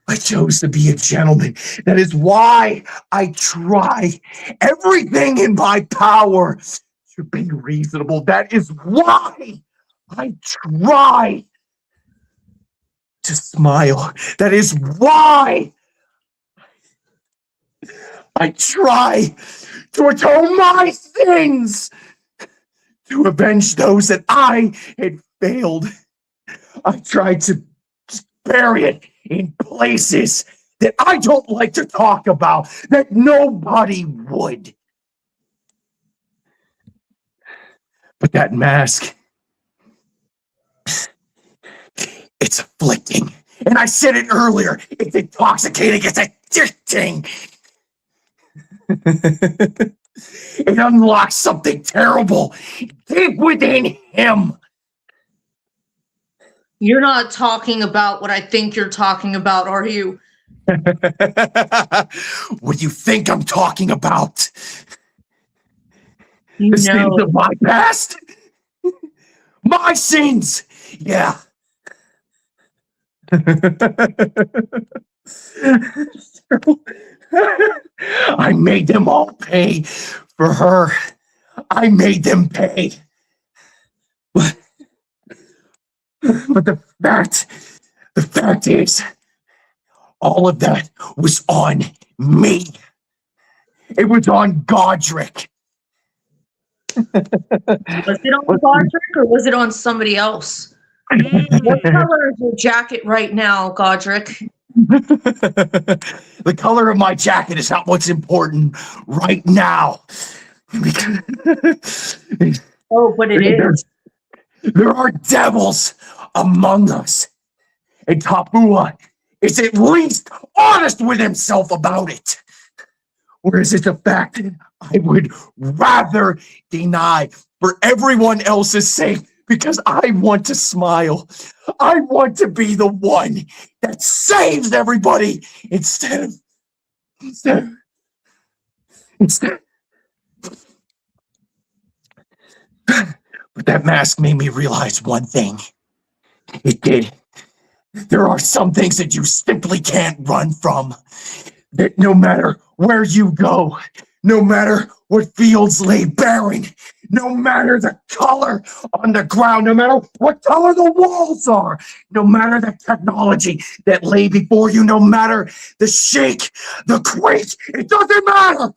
I chose to be a gentleman. That is why I try everything in my power to be reasonable. That is why I try to smile. That is why I try to atone my sins, to avenge those that I had failed. I tried to bury it in places that I don't like to talk about, that nobody would. But that mask, it's afflicting. And I said it earlier, it's intoxicating, it's addicting. It unlocks something terrible deep within him. You're not talking about what I think you're talking about, are you? What do you think I'm talking about? You The sins know. of my past? My sins! Yeah. I made them all pay for her. I made them pay. But the fact is, all of that was on me. It was on Godric. Was it on Godric or was it on somebody else? What color is your jacket right now, Godric? The color of my jacket is not what's important right now. Oh, but it is. There are devils among us. And Tapua is at least honest with himself about it. Whereas it's a fact I would rather deny for everyone else's sake because I want to smile. I want to be the one that saves everybody instead. But that mask made me realize one thing. It did. There are some things that you simply can't run from. That no matter where you go, no matter what fields lay barren, no matter the color on the ground, no matter what color the walls are, no matter the technology that lay before you, no matter the shake, the quake, it doesn't matter.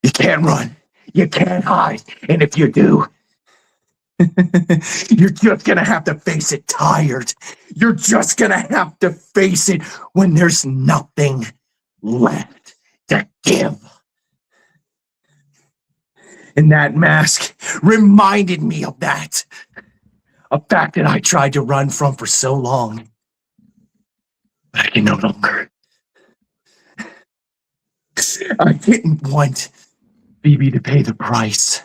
You can't run. You can't hide. And if you do, you're just gonna have to face it tired. You're just gonna have to face it when there's nothing left to give. And that mask reminded me of that. A fact that I tried to run from for so long. But I can no longer. I didn't want Phoebe to pay the price.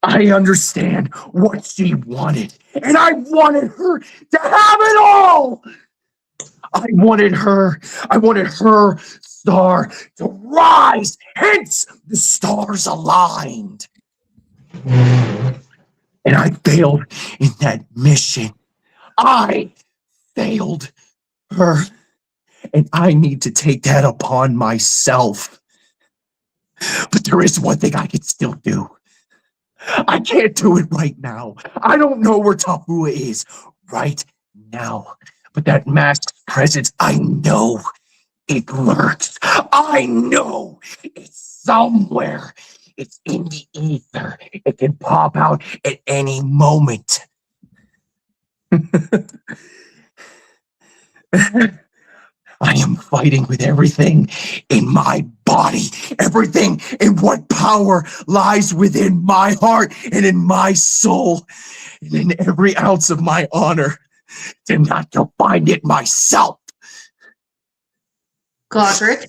I understand what she wanted, and I wanted her to have it all. I wanted her star to rise, hence the stars aligned. And I failed in that mission. I failed her, and I need to take that upon myself. But there is one thing I can still do. I can't do it right now. I don't know where Tapua is right now. But that mask's presence, I know it lurks. I know it's somewhere. It's in the ether. It can pop out at any moment. I am fighting with everything in my body, everything in what power lies within my heart and in my soul, and in every ounce of my honor to not to find it myself. Godric,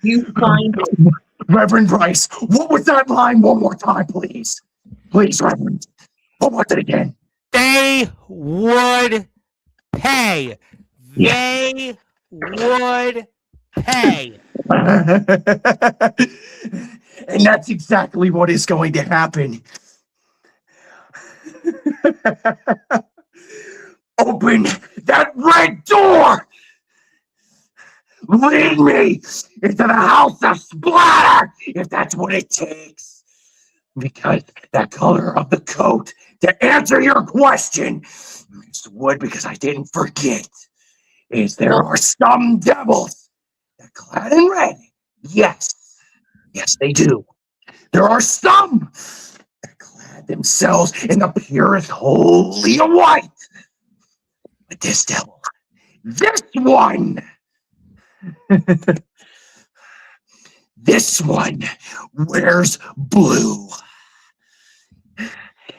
you find it. Reverend Bryce, what was that line one more time, please? Please, Reverend. What was it again? They would pay. They would pay. And that's exactly what is going to happen. Open that red door! Lead me into the house of splatter, if that's what it takes. Because that color of the coat, to answer your question, Miss Wood, because I didn't forget, is there are some devils that clad in red. Yes, they do. There are some that clad themselves in the purest holy of white. But this devil, this one, this one wears blue.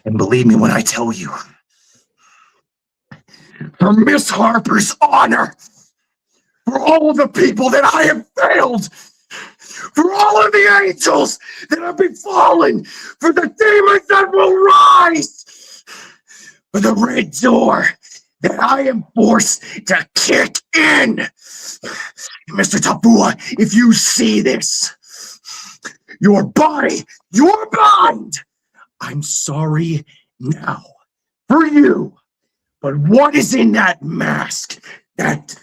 And believe me when I tell you, for Miss Harper's honor, for all of the people that I have failed, for all of the angels that have befallen, for the demons that will rise, for the red door that I am forced to kick in. Mr. Tapua, if you see this, your body, your mind, I'm sorry now for you. But what is in that mask, that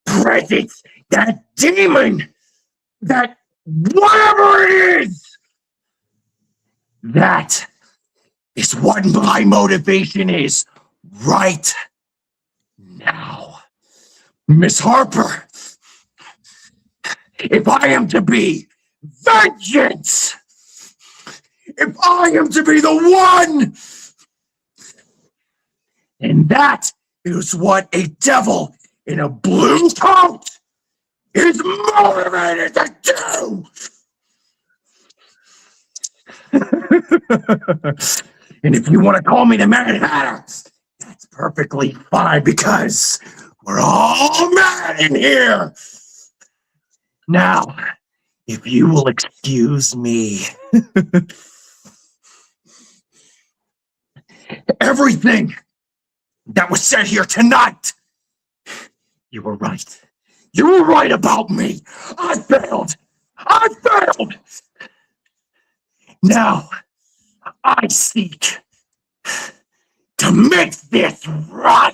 presence, that demon, that whatever it is, that is what my motivation is right now. Miss Harper, if I am to be vengeance, if I am to be the one And that is what a devil in a blue coat is motivated to do. And if you want to call me the Mad Hatter, that's perfectly fine because we're all mad in here. Now, if you will excuse me, everything that was said here tonight, you were right. You were right about me. I failed. I failed. Now, I seek to make this right.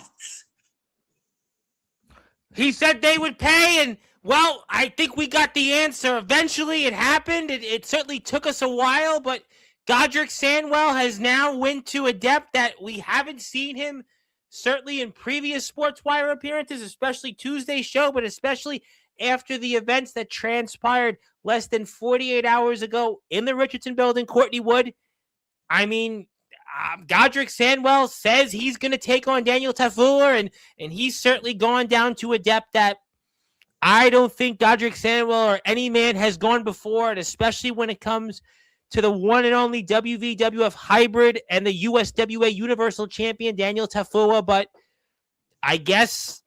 He said they would pay, and well, I think we got the answer. Eventually, it happened. It certainly took us a while, but Godric Sandwell has now went to a depth that we haven't seen him certainly in previous Sportswire appearances, especially Tuesday's show, but especially after the events that transpired less than 48 hours ago in the Richardson building. Courtney Wood, I mean, Godric Sandwell says he's going to take on Daniel Tafua, and he's certainly gone down to a depth that I don't think Godric Sandwell or any man has gone before, and especially when it comes to the one and only WVWF hybrid and the USWA Universal Champion Daniel Tafua. But I guess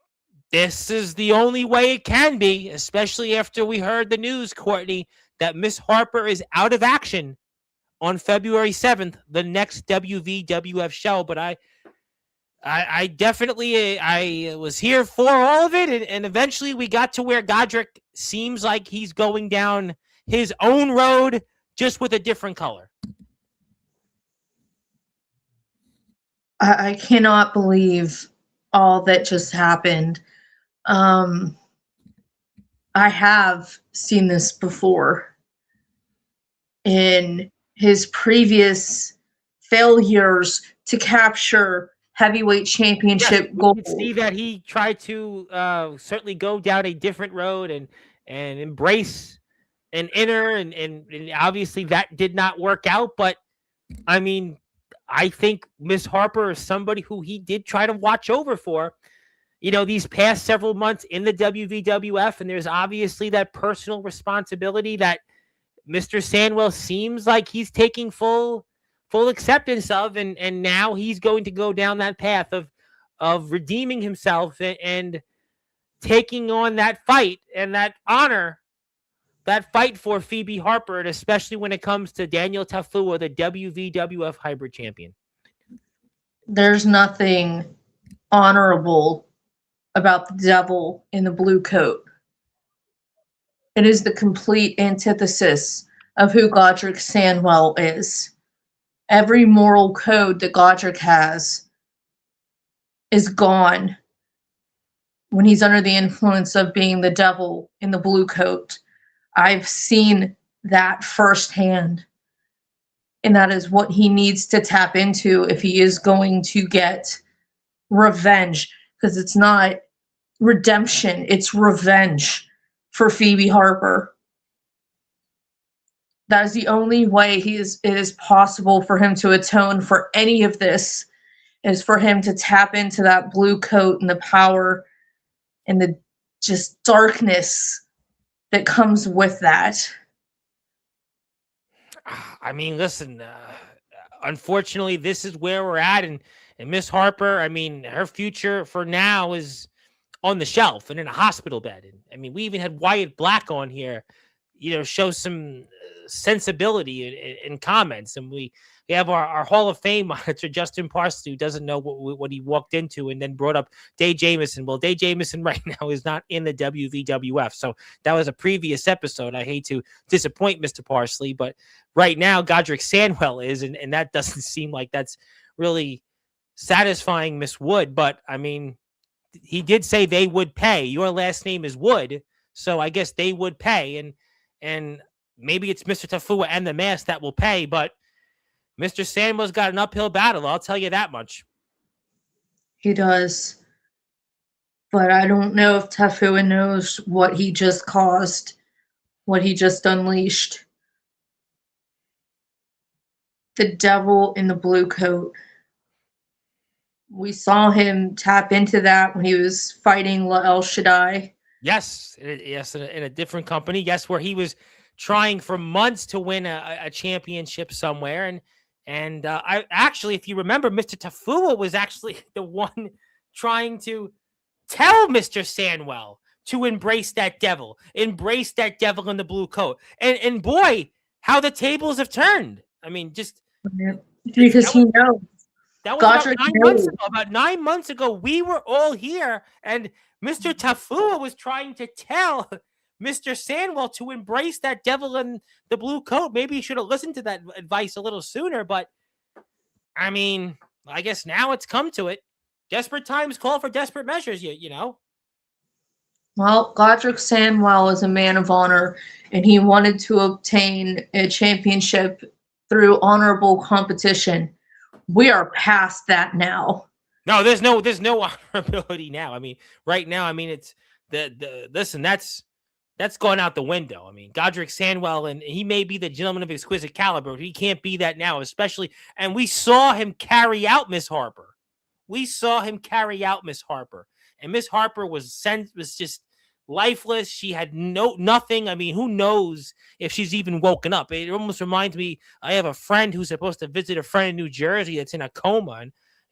this is the only way it can be, especially after we heard the news, Courtney, that Miss Harper is out of action on February 7th, the next WVWF show. But I definitely I was here for all of it, and eventually we got to where Godric seems like he's going down his own road, just with a different color. I cannot believe all that just happened. I have seen this before in his previous failures to capture heavyweight championship gold. We can see that he tried to certainly go down a different road and embrace an inner, and obviously that did not work out. But I mean, I think Miss Harper is somebody who he did try to watch over for, these past several months in the WVWF, and there's obviously that personal responsibility that Mr. Sandwell seems like he's taking full acceptance of, and now he's going to go down that path of redeeming himself and taking on that fight and that honor, that fight for Phoebe Harper, and especially when it comes to Daniel Tafua, the WVWF hybrid champion. There's nothing honorable about the devil in the blue coat. It is the complete antithesis of who Godric Sandwell is. Every moral code that Godric has is gone when he's under the influence of being the devil in the blue coat. I've seen that firsthand, and that is what he needs to tap into if he is going to get revenge, because it's not redemption, it's revenge for Phoebe Harper. That is the only way it is possible for him to atone for any of this, is for him to tap into that blue coat and the power and the just darkness that comes with that. I mean, listen, unfortunately, this is where we're at. And Miss Harper, I mean, her future for now is on the shelf and in a hospital bed. And I mean, we even had Wyatt Black on here, show some sensibility in comments. And we have our Hall of Fame monitor, Justin Parsley, who doesn't know what he walked into, and then brought up Dave Jamieson. Well, Dave Jamieson right now is not in the WVWF. So that was a previous episode. I hate to disappoint Mr. Parsley, but right now Godric Sandwell is, and that doesn't seem like that's really satisfying Miss Wood. But I mean, he did say they would pay. Your last name is Wood, so I guess they would pay. And maybe it's Mr. Tafua and the mask that will pay, but Mr. Sandwell's got an uphill battle, I'll tell you that much. He does. But I don't know if Tafua knows what he just caused, what he just unleashed. The devil in the blue coat We saw him tap into that when he was fighting La El Shaddai. Yes, yes, in a different company. Yes, where he was trying for months to win a championship somewhere, and I actually, if you remember, Mr. Tafua was actually the one trying to tell Mr. Sandwell to embrace that devil in the blue coat, and boy, how the tables have turned. I mean, just Because he knows. that was Godric about 9 months ago. About 9 months ago, we were all here, and Mr. Tafua was trying to tell Mr. Sandwell to embrace that devil in the blue coat. Maybe he should have listened to that advice a little sooner, but I mean, I guess now it's come to it. Desperate times call for desperate measures, you know? Well, Godric Sandwell is a man of honor, and he wanted to obtain a championship through honorable competition. We are past that now. No, there's no honorability now. I mean, right now, I mean, it's listen, that's gone out the window. I mean, Godric Sandwell, and he may be the gentleman of exquisite caliber, but he can't be that now, especially. And we saw him carry out Miss Harper. And Miss Harper was just lifeless. She had nothing. I mean, who knows if she's even woken up? It almost reminds me. I have a friend who's supposed to visit a friend in New Jersey that's in a coma,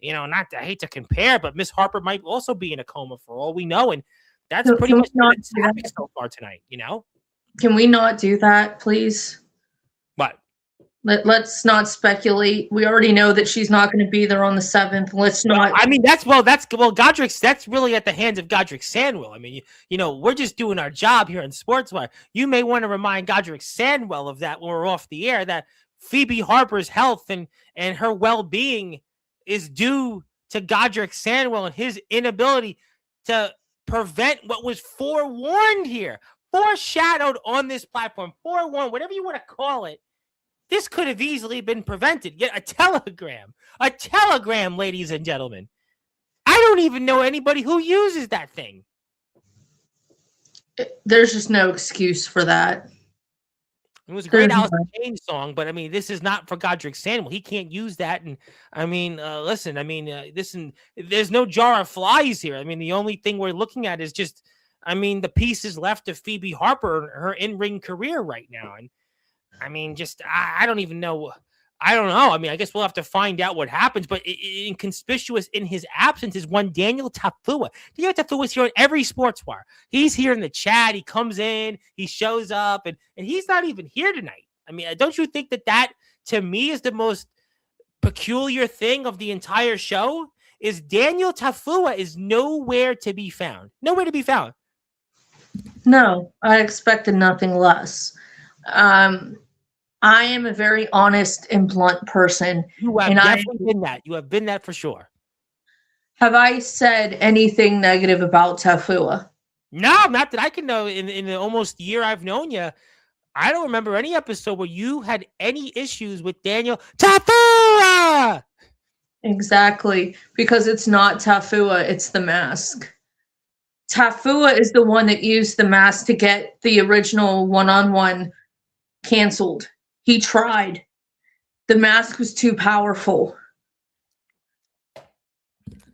and I hate to compare, but Miss Harper might also be in a coma for all we know, and that's pretty much what's happening so far tonight. Can we not do that, please? What? Let's not speculate. We already know that she's not going to be there on the 7th. Let's not. I mean, Godric's. That's really at the hands of Godric Sandwell. I mean, we're just doing our job here in Sportswire. You may want to remind Godric Sandwell of that when we're off the air. That Phoebe Harper's health and her well-being is due to Godric Sandwell and his inability to prevent what was forewarned here, foreshadowed on this platform, forewarned, whatever you want to call it. This could have easily been prevented. Yet a telegram, ladies and gentlemen. I don't even know anybody who uses that thing. There's just no excuse for that. It was a great Alice in Chains song, but I mean, this is not for Godric Sandwell. He can't use that. And I mean, listen, I mean, there's no jar of flies here. I mean, the only thing we're looking at is just, I mean, the pieces left of Phoebe Harper, her in-ring career right now. And I mean, just, I don't even know. I don't know. I mean, I guess we'll have to find out what happens. But inconspicuous in his absence is one Daniel Tafua. Daniel Tafua is here on every Sportswire. He's here in the chat. He comes in. He shows up. And he's not even here tonight. I mean, don't you think that to me, is the most peculiar thing of the entire show? Is Daniel Tafua is nowhere to be found. Nowhere to be found. No, I expected nothing less. I am a very honest and blunt person. You have definitely been that. You have been that for sure. Have I said anything negative about Tafua? No, not that I can know. In the almost year I've known you, I don't remember any episode where you had any issues with Daniel Tafua. Exactly, because it's not Tafua, it's the mask. Tafua is the one that used the mask to get the original one-on-one canceled. He tried. The mask was too powerful.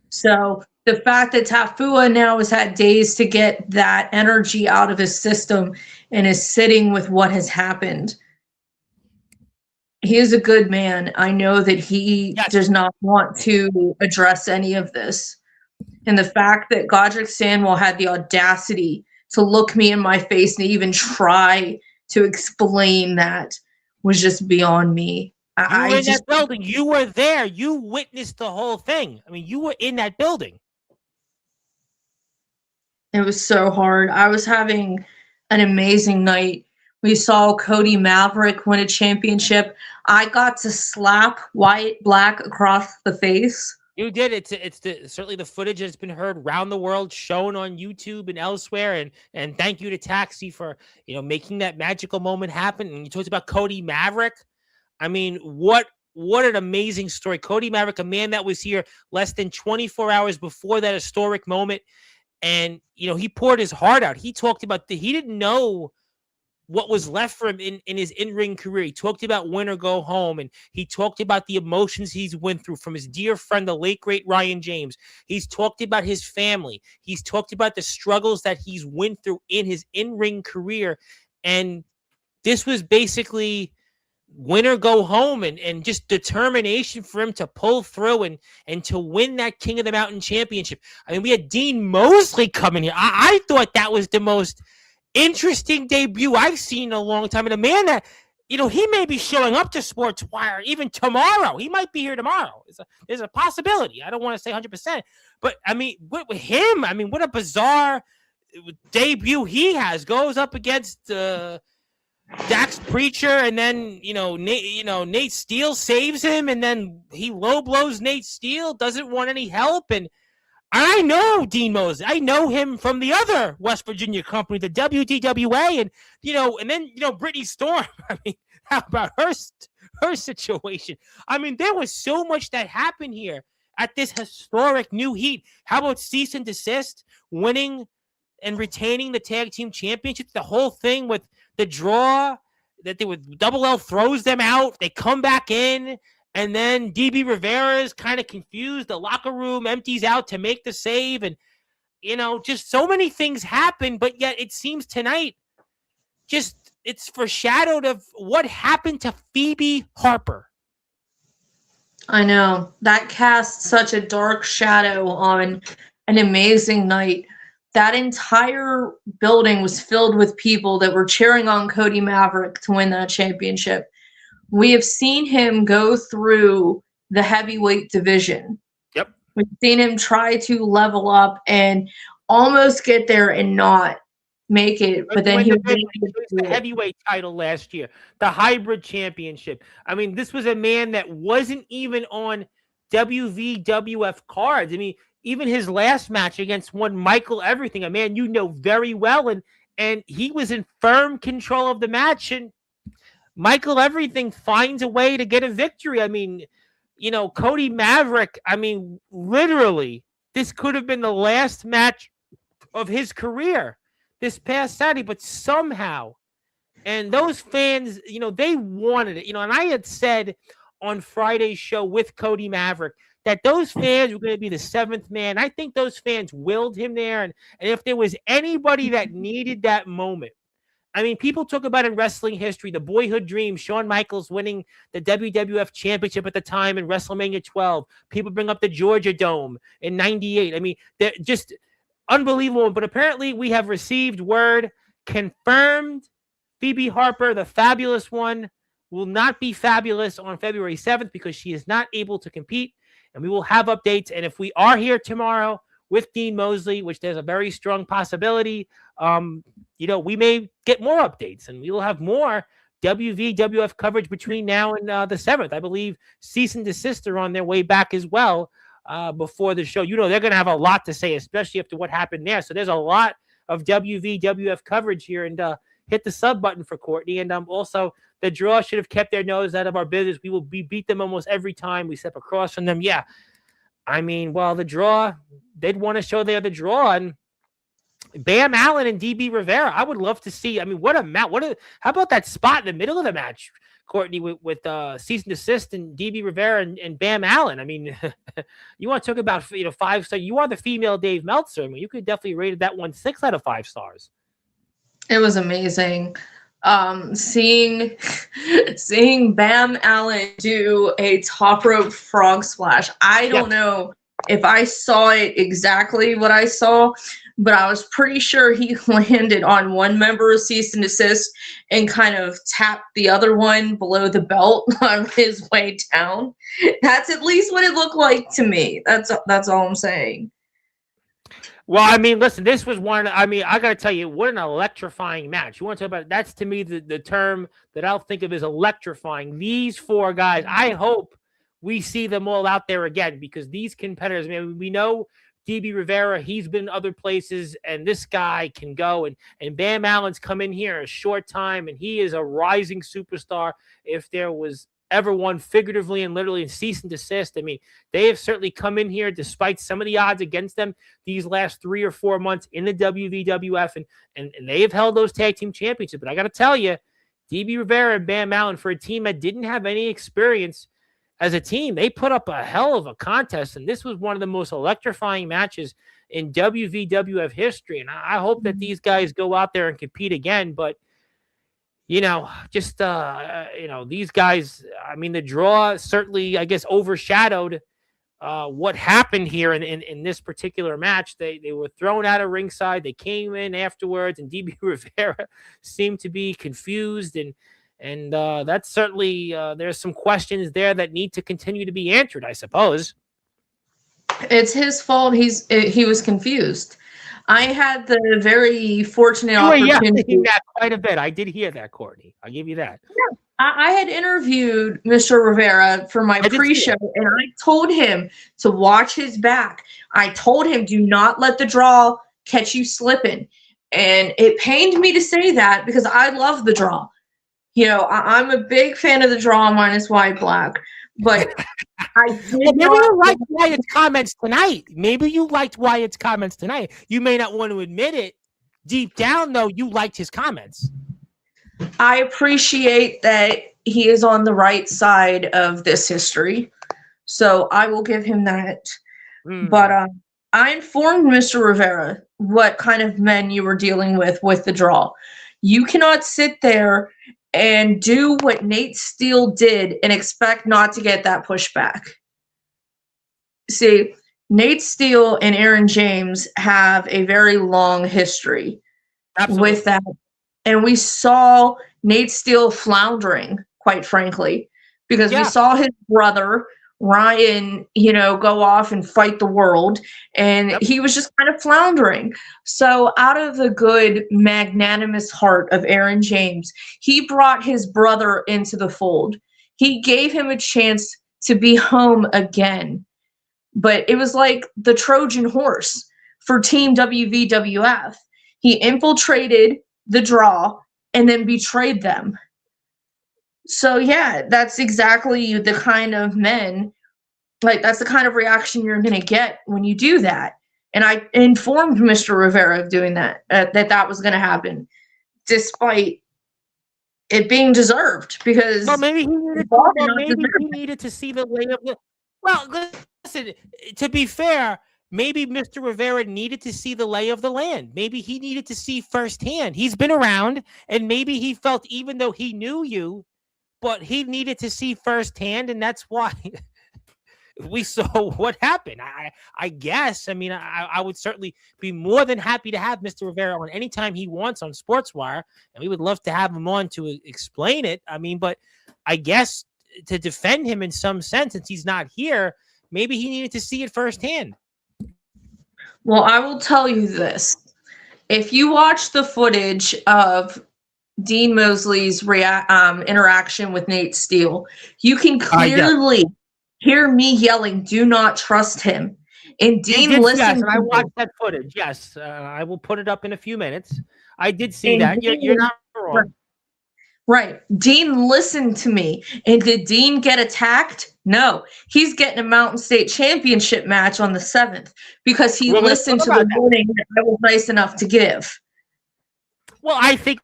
So the fact that Tafua now has had days to get that energy out of his system and is sitting with what has happened. He is a good man. I know that he does not want to address any of this. And the fact that Godric Sandwell had the audacity to look me in my face and even try to explain that was just beyond me. You were in that building. You were there. You witnessed the whole thing. I mean, you were in that building. It was so hard. I was having an amazing night. We saw Cody Maverick win a championship. I got to slap Wyatt Black across the face. You did. It's certainly the footage that's been heard around the world, shown on YouTube and elsewhere. And thank you to Taxi for making that magical moment happen. And you talked about Cody Maverick. I mean, what an amazing story. Cody Maverick, a man that was here less than 24 hours before that historic moment. And, he poured his heart out. He talked about he didn't know what was left for him in his in-ring career. He talked about win or go home, and he talked about the emotions he's went through from his dear friend, the late, great Ryan James. He's talked about his family. He's talked about the struggles that he's went through in his in-ring career. And this was basically win or go home, and just determination for him to pull through and to win that King of the Mountain championship. I mean, we had Dean Mosley coming here. I thought that was the most interesting debut I've seen in a long time. And a man that, he may be showing up to Sportswire even tomorrow. He might be here tomorrow. There's a possibility. I don't want to say 100%. But, I mean, with him, I mean, what a bizarre debut he has. Goes up against Dax Preacher, and then, Nate Steele saves him, and then he low blows Nate Steele, doesn't want any help. And I know Dean Mosley. I know him from the other West Virginia company, the WDWA, and then Brittany Storm. I mean, how about her situation? I mean, there was so much that happened here at this historic New Heat. How about Cease and Desist winning and retaining the tag team championship? The whole thing with the draw that they would Double L throws them out. They come back in. And then DB Rivera is kind of confused. The locker room empties out to make the save. And, just so many things happen. But yet it seems tonight, it's foreshadowed of what happened to Phoebe Harper. I know. That casts such a dark shadow on an amazing night. That entire building was filled with people that were cheering on Cody Maverick to win that championship. We have seen him go through the heavyweight division. Yep. We've seen him try to level up and almost get there and not make it. But then he was the heavyweight title last year, the hybrid championship. I mean, this was a man that wasn't even on WVWF cards. I mean, even his last match against one Michael Everything, a man very well, and he was in firm control of the match, and Michael Everything finds a way to get a victory. I mean, Cody Maverick, I mean, literally, this could have been the last match of his career this past Saturday, but somehow, and those fans, they wanted it, and I had said on Friday's show with Cody Maverick that those fans were going to be the seventh man. I think those fans willed him there, and if there was anybody that needed that moment, I mean, people talk about in wrestling history, the boyhood dream, Shawn Michaels winning the WWF championship at the time in WrestleMania 12. People bring up the Georgia Dome in 98. I mean, they're just unbelievable. But apparently we have received word confirmed Phoebe Harper, the fabulous one, will not be fabulous on February 7th because she is not able to compete. And we will have updates. And if we are here tomorrow with Dean Mosley, which there's a very strong possibility, we may get more updates, and we will have more WVWF coverage between now and the 7th. I believe Cease and Desist are on their way back as well before the show. They're going to have a lot to say, especially after what happened there. So there's a lot of WVWF coverage here, and hit the sub button for Courtney. And also, the draw should have kept their nose out of our business. We beat them almost every time we step across from them. Yeah. I mean, well, the draw, they'd want to show they're the draw, and Bam Allen and DB Rivera, I would love to see. I mean, how about that spot in the middle of the match, Courtney, with Cease and Desist and DB Rivera and Bam Allen? I mean, you want to talk about 5-star? You are the female Dave Meltzer. I mean, you could definitely rate that one 6 out of 5 stars. It was amazing. Seeing Bam Allen do a top rope frog splash. I don't know if I saw it exactly what I saw, but I was pretty sure he landed on one member of Cease and Desist and kind of tapped the other one below the belt on his way down. That's at least what it looked like to me. That's all I'm saying. Well, I mean, listen, this was one. I mean, I got to tell you, what an electrifying match. You want to talk about it? That's to me the term that I'll think of as electrifying. These 4 guys, I hope we see them all out there again, because these competitors, I mean, we know DB Rivera, he's been other places, and this guy can go. And Bam Allen's come in here a short time, and he is a rising superstar. If there was ever won figuratively and literally in cease and desist. I mean, they have certainly come in here despite some of the odds against them these last 3 or 4 months in the WVWF, and they have held those tag team championships. But I got to tell you, DB Rivera and Bam Allen, for a team that didn't have any experience as a team, they put up a hell of a contest, and this was one of the most electrifying matches in WVWF history. And I hope that these guys go out there and compete again. But just these guys, I mean, the draw certainly, I guess, overshadowed what happened here in this particular match. They were thrown out of ringside. They came in afterwards, and DB Rivera seemed to be confused, and that's certainly there's some questions there that need to continue to be answered, I suppose. It's his fault. He was confused. I had the very fortunate opportunity. That quite a bit. I did hear that, Courtney. I'll give you that. Yeah. I had interviewed Mr. Rivera for my pre-show, and I told him to watch his back. I told him, do not let the draw catch you slipping. And it pained me to say that because I love the draw. I'm a big fan of the draw minus white black. But maybe you liked Wyatt's comments tonight. Maybe you liked Wyatt's comments tonight. You may not want to admit it. Deep down, though, you liked his comments. I appreciate that he is on the right side of this history. So I will give him that. But I informed Mr. Rivera what kind of men you were dealing with the draw. You cannot sit there and do what Nate Steele did and expect not to get that pushback. See, Nate Steele and Aaron James have a very long history with that. And we saw Nate Steele floundering, quite frankly, because we saw his brother, Ryan, go off and fight the world, and he was just kind of floundering. So out of the good, magnanimous heart of Aaron James, he brought his brother into the fold. He gave him a chance to be home again. But it was like the Trojan horse for Team WVWF. He infiltrated the draw and then betrayed them. So yeah, that's exactly the kind of men, that's the kind of reaction you're going to get when you do that. And I informed Mr. Rivera of doing that, that was going to happen, despite it being deserved. Because maybe he needed to see the lay of the. Well, listen. To be fair, maybe Mr. Rivera needed to see the lay of the land. Maybe he needed to see firsthand. He's been around, and maybe he felt, even though he knew you, but he needed to see firsthand, and that's why we saw what happened. I guess. I mean, I would certainly be more than happy to have Mr. Rivera on anytime he wants on Sportswire, and we would love to have him on to explain it. I mean, but I guess to defend him in some sense, since he's not here, maybe he needed to see it firsthand. Well, I will tell you this. If you watch the footage of Dean Mosley's interaction with Nate Steele, you can clearly hear me yelling, "Do not trust him." And Dean listened. Yes, and I watched that footage. Yes, I will put it up in a few minutes. I did see that. You're not wrong. Right. Dean listened to me. And did Dean get attacked? No. He's getting a Mountain State Championship match on the 7th because he listened to the warning that I was nice enough to give. Well, I think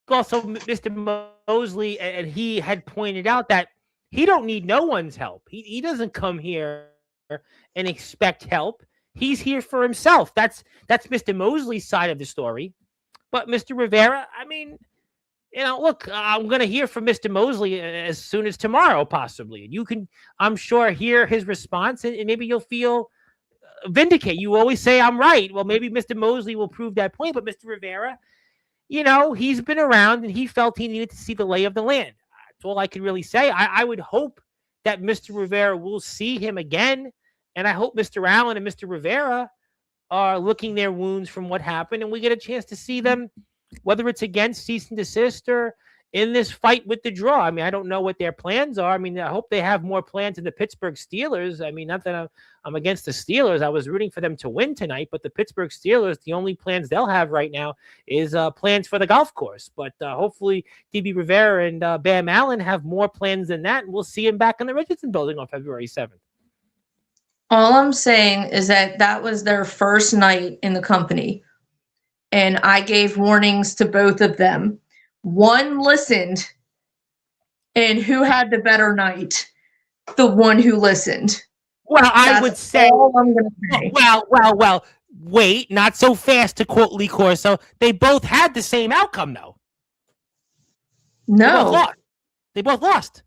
also Mr. Mosley, and he had pointed out that he don't need no one's help. He doesn't come here and expect help. He's here for himself. That's Mr. Mosley's side of the story. But Mr. Rivera, I mean, look, I'm going to hear from Mr. Mosley as soon as tomorrow, possibly. You can, I'm sure, hear his response, and maybe you'll feel vindicated. You always say I'm right. Well, maybe Mr. Mosley will prove that point. But Mr. Rivera, he's been around, and he felt he needed to see the lay of the land. That's all I can really say. I would hope that Mr. Rivera will see him again, and I hope Mr. Allen and Mr. Rivera are licking their wounds from what happened, and we get a chance to see them, whether it's against cease and desist or in this fight with the draw. I mean, I don't know what their plans are. I mean, I hope they have more plans than the Pittsburgh Steelers. I mean, not that I'm against the Steelers. I was rooting for them to win tonight, but the Pittsburgh Steelers, the only plans they'll have right now is plans for the golf course. But hopefully DB Rivera and Bam Allen have more plans than that, and we'll see him back in the Richardson building on February 7th. All I'm saying is that was their first night in the company, and I gave warnings to both of them. One listened, and who had the better night? The one who listened. Well, I would say. All I'm gonna say. Well. Wait, not so fast, to quote Lee Corso. They both had the same outcome, though. No, They both lost.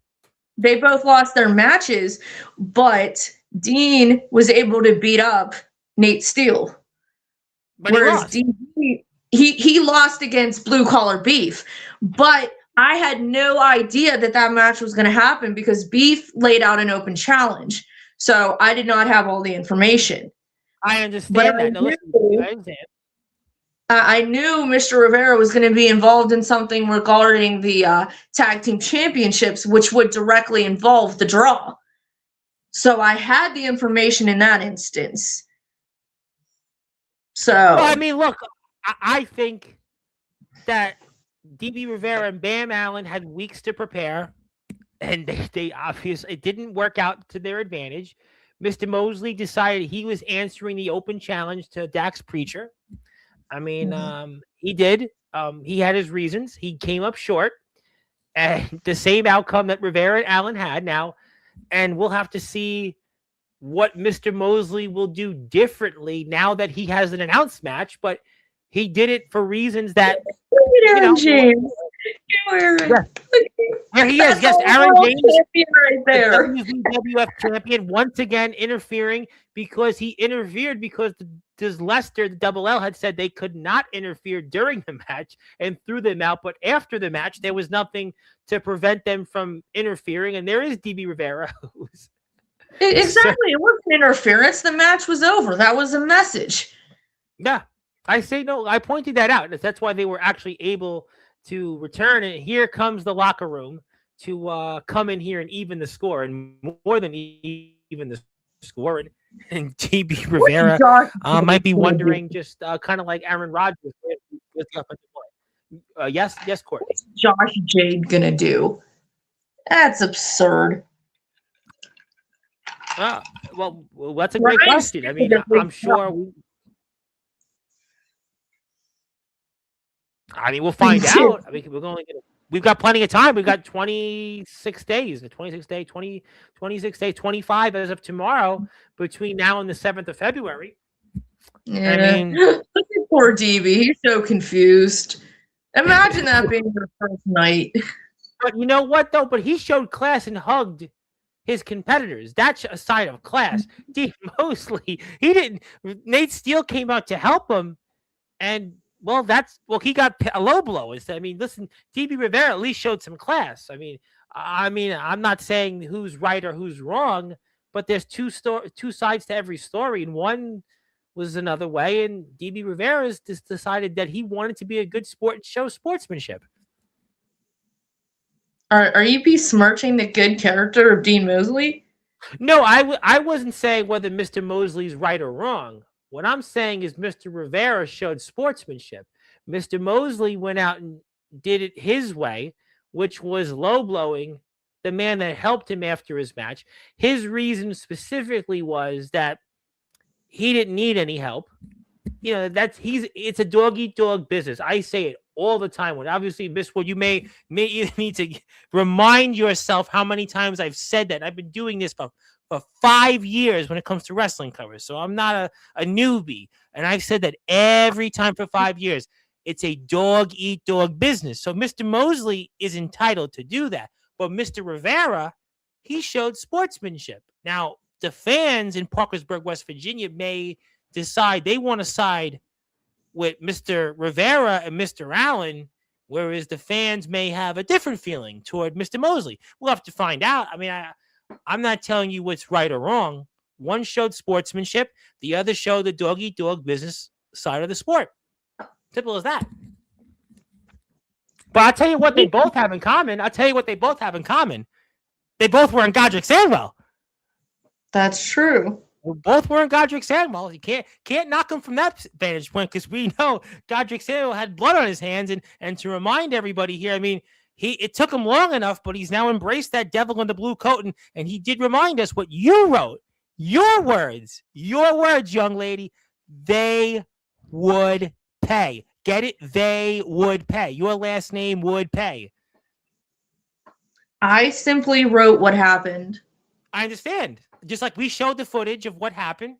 They both lost their matches, but Dean was able to beat up Nate Steele. But whereas he lost against Blue Collar Beef. But I had no idea that match was going to happen because Beef laid out an open challenge. So I did not have all the information. I understand that. I knew Mr. Rivera was going to be involved in something regarding the tag team championships, which would directly involve the draw. So I had the information in that instance. So, well, I mean, look, I think that DB Rivera and Bam Allen had weeks to prepare, and they obviously, it didn't work out to their advantage. Mr. Mosley decided he was answering the open challenge to Dax Preacher. I mean, he did. He had his reasons. He came up short, and the same outcome that Rivera and Allen had now. And we'll have to see what Mr. Mosley will do differently now that he has an announced match. But he did it for reasons that, James. There he is. Yes, Aaron James, right there. the WWF champion, once again interfering because he interfered because Lester, the Double L, had said they could not interfere during the match and threw them out. But after the match, there was nothing to prevent them from interfering. And there is DB Rivera. Exactly. It wasn't interference. The match was over. That was a message. Yeah. I say no. I pointed that out. That's why they were actually able to return. And here comes the locker room to come in here and even the score, and more than even the score. And DB Rivera might be wondering, just kind of like Aaron Rodgers with the offensive line. Yes, Courtney. What's Josh Jade gonna do? That's absurd. Well, that's a great question. I mean, I'm sure. We'll find out. I mean, we've got plenty of time. We've got 26 days, 26 days, 25 as of tomorrow between now and the 7th of February. Yeah. I mean, look at poor DB. He's so confused. Imagine that being your first night. But you know what, though? But he showed class and hugged his competitors. That's a sign of class. D. Mosley, he didn't. Nate Steele came out to help him, and he got a low blow. I mean, listen, DB Rivera at least showed some class. I mean, I'm not saying who's right or who's wrong, but there's two sides to every story, and one was another way. And DB Rivera's just decided that he wanted to be a good sport and show sportsmanship. Are you besmirching the good character of Dean Mosley? No, I wasn't saying whether Mr. Mosley's right or wrong. What I'm saying is Mr. Rivera showed sportsmanship. Mr. Mosley went out and did it his way, which was low-blowing the man that helped him after his match. His reason specifically was that he didn't need any help. You know, it's a dog-eat-dog business. I say it all the time. When obviously, Miss Wood, you may need to remind yourself how many times I've said that. I've been doing this for 5 years when it comes to wrestling covers. So I'm not a newbie. And I've said that every time for 5 years. It's a dog-eat-dog business. So Mr. Mosley is entitled to do that. But Mr. Rivera, he showed sportsmanship. Now, the fans in Parkersburg, West Virginia may decide they want to side with Mr. Rivera and Mr. Allen, whereas the fans may have a different feeling toward Mr. Mosley. We'll have to find out. I mean, I'm not telling you what's right or wrong. One showed sportsmanship. The other showed the dog-eat-dog business side of the sport. Simple as that. But I'll tell you what they both have in common. They both were in Godric Sandwell. That's true. We both were in Godric Sandwell. You can't knock him from that vantage point because we know Godric Sandwell had blood on his hands. And to remind everybody here, I mean, it took him long enough, but he's now embraced that devil in the blue coat. And he did remind us what you wrote. Your words, young lady. They would pay. Get it? They would pay. Your last name would pay. I simply wrote what happened. I understand. Just like we showed the footage of what happened.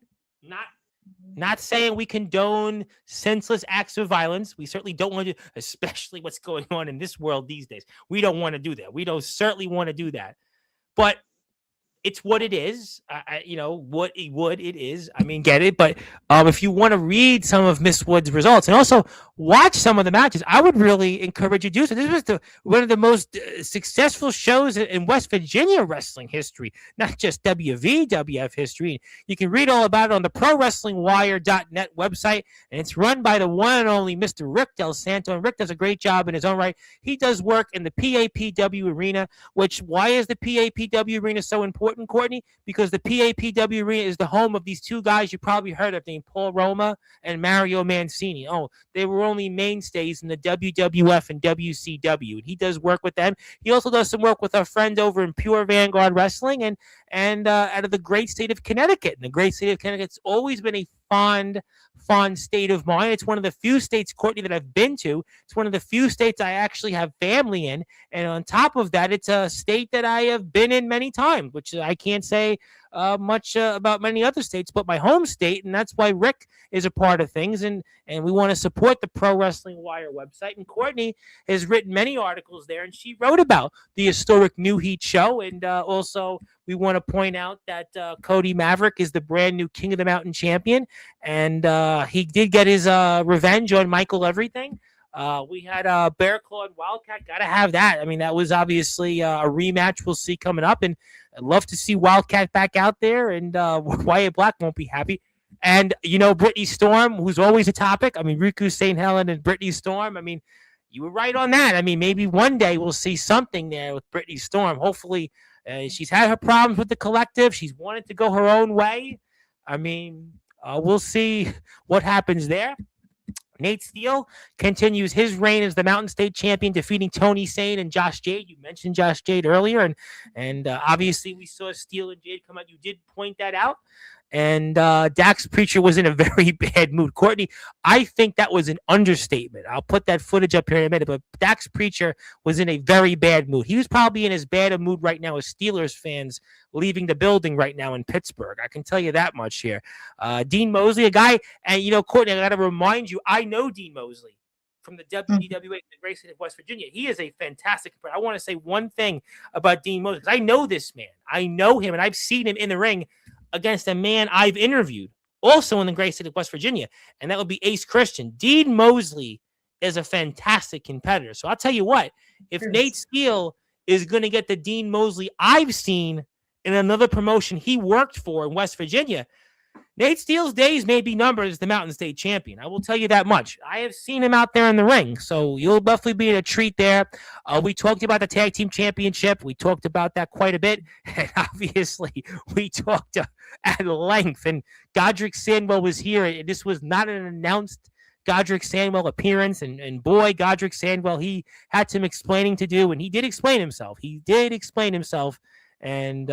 Not saying we condone senseless acts of violence. We certainly don't want to, especially what's going on in this world these days. We don't want to do that. We don't certainly want to do that. But it's what it is. What it is. I mean, get it. But if you want to read some of Miss Wood's results and also watch some of the matches, I would really encourage you to do so. This was one of the most successful shows in West Virginia wrestling history, not just WVWF history. You can read all about it on the ProWrestlingWire.net website, and it's run by the one and only Mr. Rick Del Santo. And Rick does a great job in his own right. He does work in the PAPW arena, why is the PAPW arena so important, Courtney? Because the PAPW arena is the home of these two guys you probably heard of named Paul Roma and Mario Mancini. Oh, they were only mainstays in the WWF and WCW. And he does work with them. He also does some work with our friend over in Pure Vanguard Wrestling and out of the great state of Connecticut. And the great state of Connecticut's always been a fond state of mine. It's one of the few states, Courtney, that I've been to. It's one of the few states I actually have family in. And on top of that, it's a state that I have been in many times, which I can't say much about many other states, but my home state. And that's why Rick is a part of things. And we want to support the Pro Wrestling Wire website. And Courtney has written many articles there, and she wrote about the historic New Heat show. And also, we want to point out that Cody Maverick is the brand new King of the Mountain champion. And he did get his revenge on Michael Everything. We had Bear Claw and Wildcat. Got to have that. I mean, that was obviously a rematch we'll see coming up. And I'd love to see Wildcat back out there. And Wyatt Black won't be happy. And, Brittany Storm, who's always a topic. I mean, Riku St. Helen and Brittany Storm. I mean, you were right on that. I mean, maybe one day we'll see something there with Brittany Storm. Hopefully, she's had her problems with the collective. She's wanted to go her own way. I mean, we'll see what happens there. Nate Steele continues his reign as the Mountain State champion, defeating Tony Sane and Josh Jade. You mentioned Josh Jade earlier, and obviously we saw Steele and Jade come out. You did point that out. And Dax Preacher was in a very bad mood. Courtney, I think that was an understatement. I'll put that footage up here in a minute, but Dax Preacher was in a very bad mood. He was probably in as bad a mood right now as Steelers fans leaving the building right now in Pittsburgh. I can tell you that much here. Dean Mosley, a guy, and Courtney, I got to remind you, I know Dean Mosley from the WDWA, the great state of West Virginia. He is a fantastic player. I want to say one thing about Dean Mosley, because I know this man. I know him, and I've seen him in the ring against a man I've interviewed, also in the great state of West Virginia, and that would be Ace Christian. Dean Mosley is a fantastic competitor. So I'll tell you what, if Nate Steele is going to get the Dean Mosley I've seen in another promotion he worked for in West Virginia, Nate Steele's days may be numbered as the Mountain State champion. I will tell you that much. I have seen him out there in the ring, so you'll definitely be in a treat there. We talked about the tag team championship. We talked about that quite a bit, and obviously we talked at length. And Godric Sandwell was here. This was not an announced Godric Sandwell appearance, and boy, Godric Sandwell, he had some explaining to do, and he did explain himself. And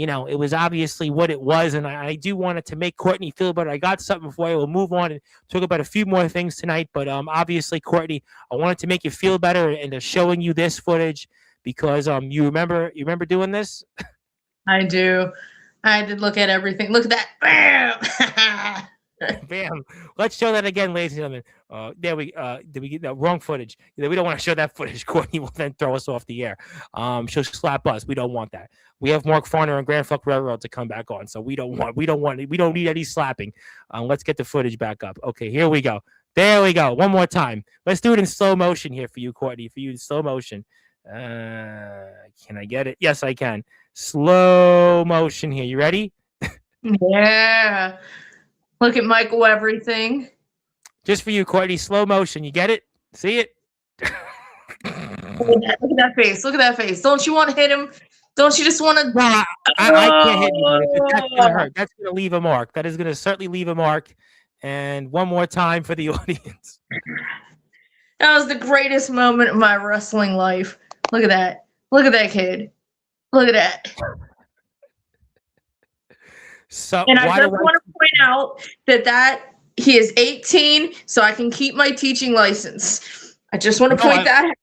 it was obviously what it was, and I do want it to make Courtney feel better. I got something for you. We'll move on and talk about a few more things tonight, but obviously, Courtney, I wanted to make you feel better and showing you this footage because you remember doing this? I do. I did look at everything. Look at that. Bam! Bam. Let's show that again, ladies and gentlemen. Did we get the wrong footage? We don't want to show that footage. Courtney will then throw us off the air. She'll slap us. We don't want that. We have Mark Farner and Grand Funk Railroad to come back on, so we don't need any slapping. Let's get the footage back up. Okay, here we go. There we go. One more time. Let's do it in slow motion here for you, Courtney. For you in slow motion. Can I get it? Yes, I can. Slow motion here. You ready? Yeah. Look at Michael Everything. Just for you, Courtney. Slow motion. You get it? See it? Look at that face. Look at that face. Don't you want to hit him? Don't you just want to? Well, I can't hit you. That's going to hurt. That's going to leave a mark. That is going to certainly leave a mark. And one more time for the audience. That was the greatest moment of my wrestling life. Look at that. Look at that kid. Look at that. So, and I just want to point out that he is 18, so I can keep my teaching license. I just want to point that out.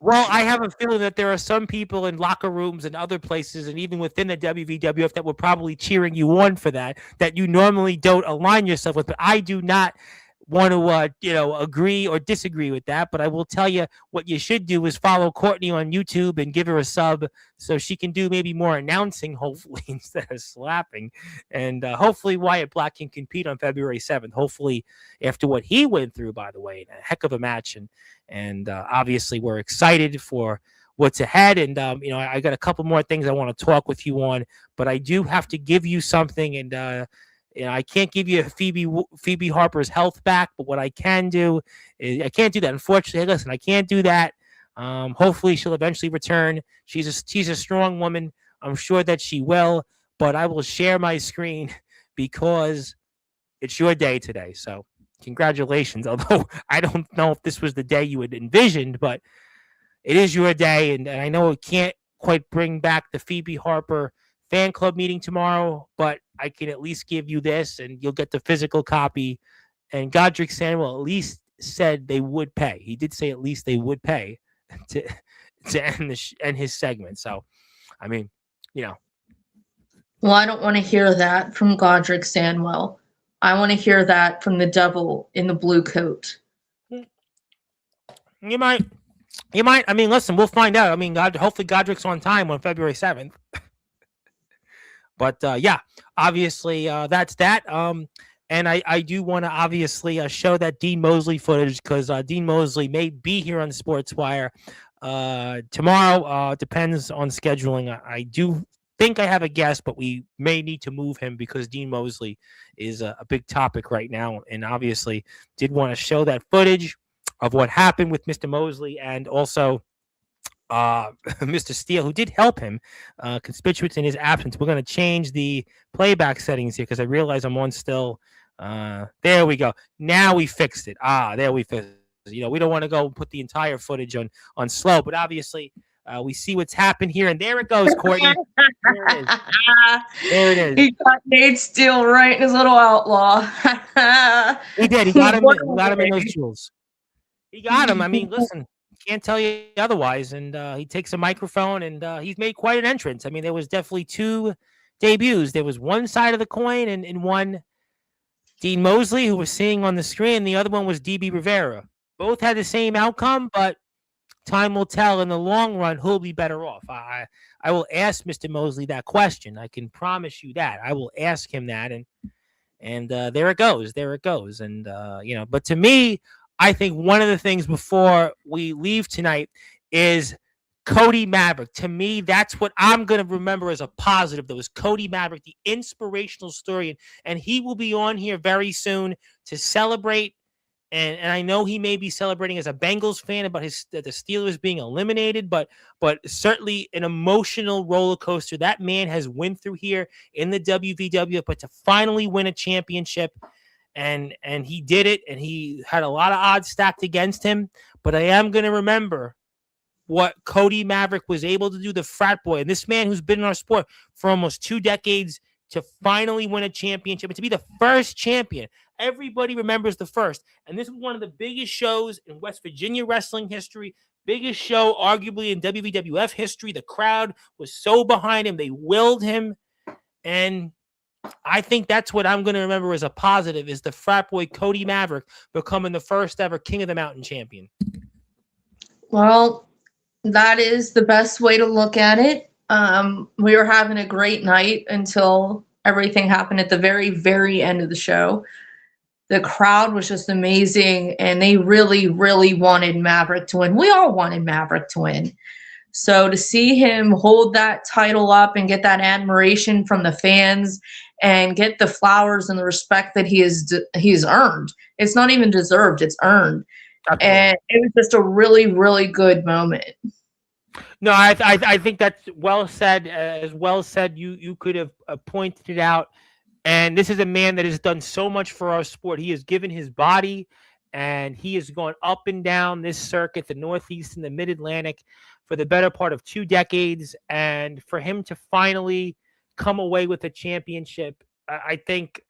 Well, I have a feeling that there are some people in locker rooms and other places, and even within the WVWF, that were probably cheering you on for that you normally don't align yourself with. But I do not want to, agree or disagree with that. But I will tell you what you should do is follow Courtney on YouTube and give her a sub so she can do maybe more announcing, hopefully, instead of slapping. And hopefully Wyatt Black can compete on February 7th. Hopefully, after what he went through, by the way, a heck of a match. And obviously, we're excited for what's ahead. And, I got a couple more things I want to talk with you on, but I do have to give you something. And, I can't give you Phoebe Harper's health back, but what I can do is I can't do that. Unfortunately, listen, I can't do that. Hopefully, she'll eventually return. She's a strong woman. I'm sure that she will, but I will share my screen because it's your day today. So congratulations. Although I don't know if this was the day you had envisioned, but it is your day. And I know it can't quite bring back the Phoebe Harper fan club meeting tomorrow, but I can at least give you this and you'll get the physical copy. And Godric Samuel at least said they would pay. He did say at least they would pay to end his segment. So, I mean, Well, I don't want to hear that from Godric Samuel. I want to hear that from the devil in the blue coat. You might. I mean, listen, we'll find out. I mean, hopefully Godric's on time on February 7th. But yeah, obviously that's that. And I do want to obviously show that Dean Mosley footage because Dean Mosley may be here on Sportswire tomorrow. Depends on scheduling. I do think I have a guest, but we may need to move him because Dean Mosley is a big topic right now. And obviously did want to show that footage of what happened with Mr. Mosley and also Mr. Steele, who did help him, conspicuous in his absence. We're going to change the playback settings here because I realize I'm on still. There we go. Now we fixed it. There we fixed it. We don't want to go put the entire footage on slow, but obviously we see what's happened here, and there it goes, Courtney. There it is. There it is. He got Nate Steele right in his little outlaw. He did. He got him in those jewels. He got him. I mean, listen. Can't tell you otherwise. And he takes a microphone and he's made quite an entrance. I mean, there was definitely two debuts. There was one side of the coin and one Dean Mosley, who was seeing on the screen. The other one was DB Rivera. Both had the same outcome, but time will tell in the long run who'll be better off. I will ask Mr. Mosley that question. I can promise you that. I will ask him that. And there it goes. There it goes. And, but to me, I think one of the things before we leave tonight is Cody Maverick. To me, that's what I'm going to remember as a positive. That was Cody Maverick, the inspirational story. And he will be on here very soon to celebrate. And I know he may be celebrating as a Bengals fan about the Steelers being eliminated, but certainly an emotional roller coaster that man has went through here in the WVW, but to finally win a championship. And he did it, and he had a lot of odds stacked against him. But I am going to remember what Cody Maverick was able to do, the frat boy. And this man who's been in our sport for almost 2 decades to finally win a championship and to be the first champion. Everybody remembers the first. And this was one of the biggest shows in West Virginia wrestling history, biggest show arguably in WWF history. The crowd was so behind him. They willed him. And I think that's what I'm going to remember as a positive is the frat boy Cody Maverick becoming the first ever King of the Mountain champion. Well, that is the best way to look at it. We were having a great night until everything happened at the very, very end of the show. The crowd was just amazing, and they really, really wanted Maverick to win. We all wanted Maverick to win. So to see him hold that title up and get that admiration from the fans and get the flowers and the respect that he's earned. It's not even deserved, it's earned. Definitely. And it was just a really, really good moment. No, I think that's well said. As well said, you could have pointed it out. And this is a man that has done so much for our sport. He has given his body, and he has gone up and down this circuit, the Northeast and the Mid Atlantic, for the better part of 2 decades. And for him to finally come away with a championship, I think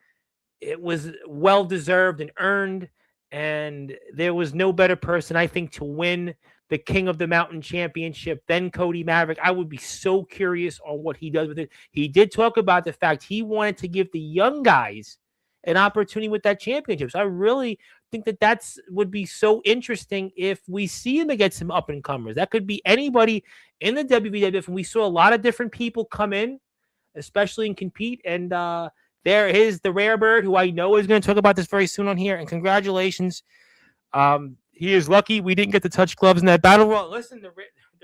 it was well deserved and earned. And there was no better person, I think, to win the King of the Mountain championship than Cody Maverick. I would be so curious on what he does with it. He did talk about the fact he wanted to give the young guys an opportunity with that championship. So I really think that would be so interesting if we see him against some up and comers. That could be anybody in the WWF. And we saw a lot of different people come in, especially and compete. And there is the Rare Bird, who I know is going to talk about this very soon on here. And congratulations. He is lucky we didn't get to touch gloves in that battle royal. Listen, the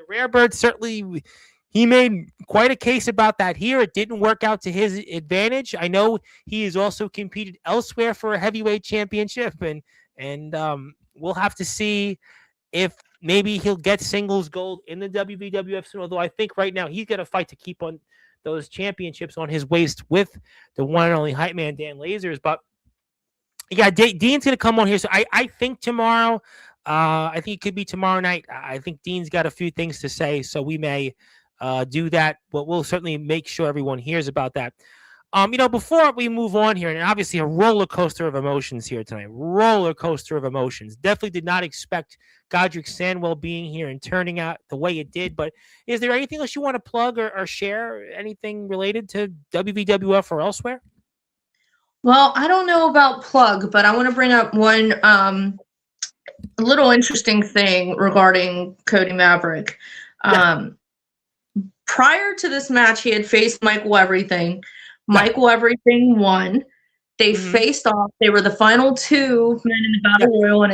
Rare Bird certainly, he made quite a case about that here. It didn't work out to his advantage. I know he has also competed elsewhere for a heavyweight championship, and we'll have to see if maybe he'll get singles gold in the WWF soon. Although I think right now he's got to fight to keep on those championships on his waist with the one and only hype man Dan Lasers. But yeah, Dean's going to come on here. So I think tomorrow, I think it could be tomorrow night. I think Dean's got a few things to say, so we may do that. But we'll certainly make sure everyone hears about that. Before we move on here, and obviously a roller coaster of emotions here tonight. Roller coaster of emotions. Definitely did not expect Godric Sandwell being here and turning out the way it did. But is there anything else you want to plug or share? Anything related to WWF or elsewhere? Well, I don't know about plug, but I want to bring up one little interesting thing regarding Cody Maverick. Prior to this match, he had faced Michael Everything. Michael Everything won. They faced off. They were the final 2 men in the Battle Royal, and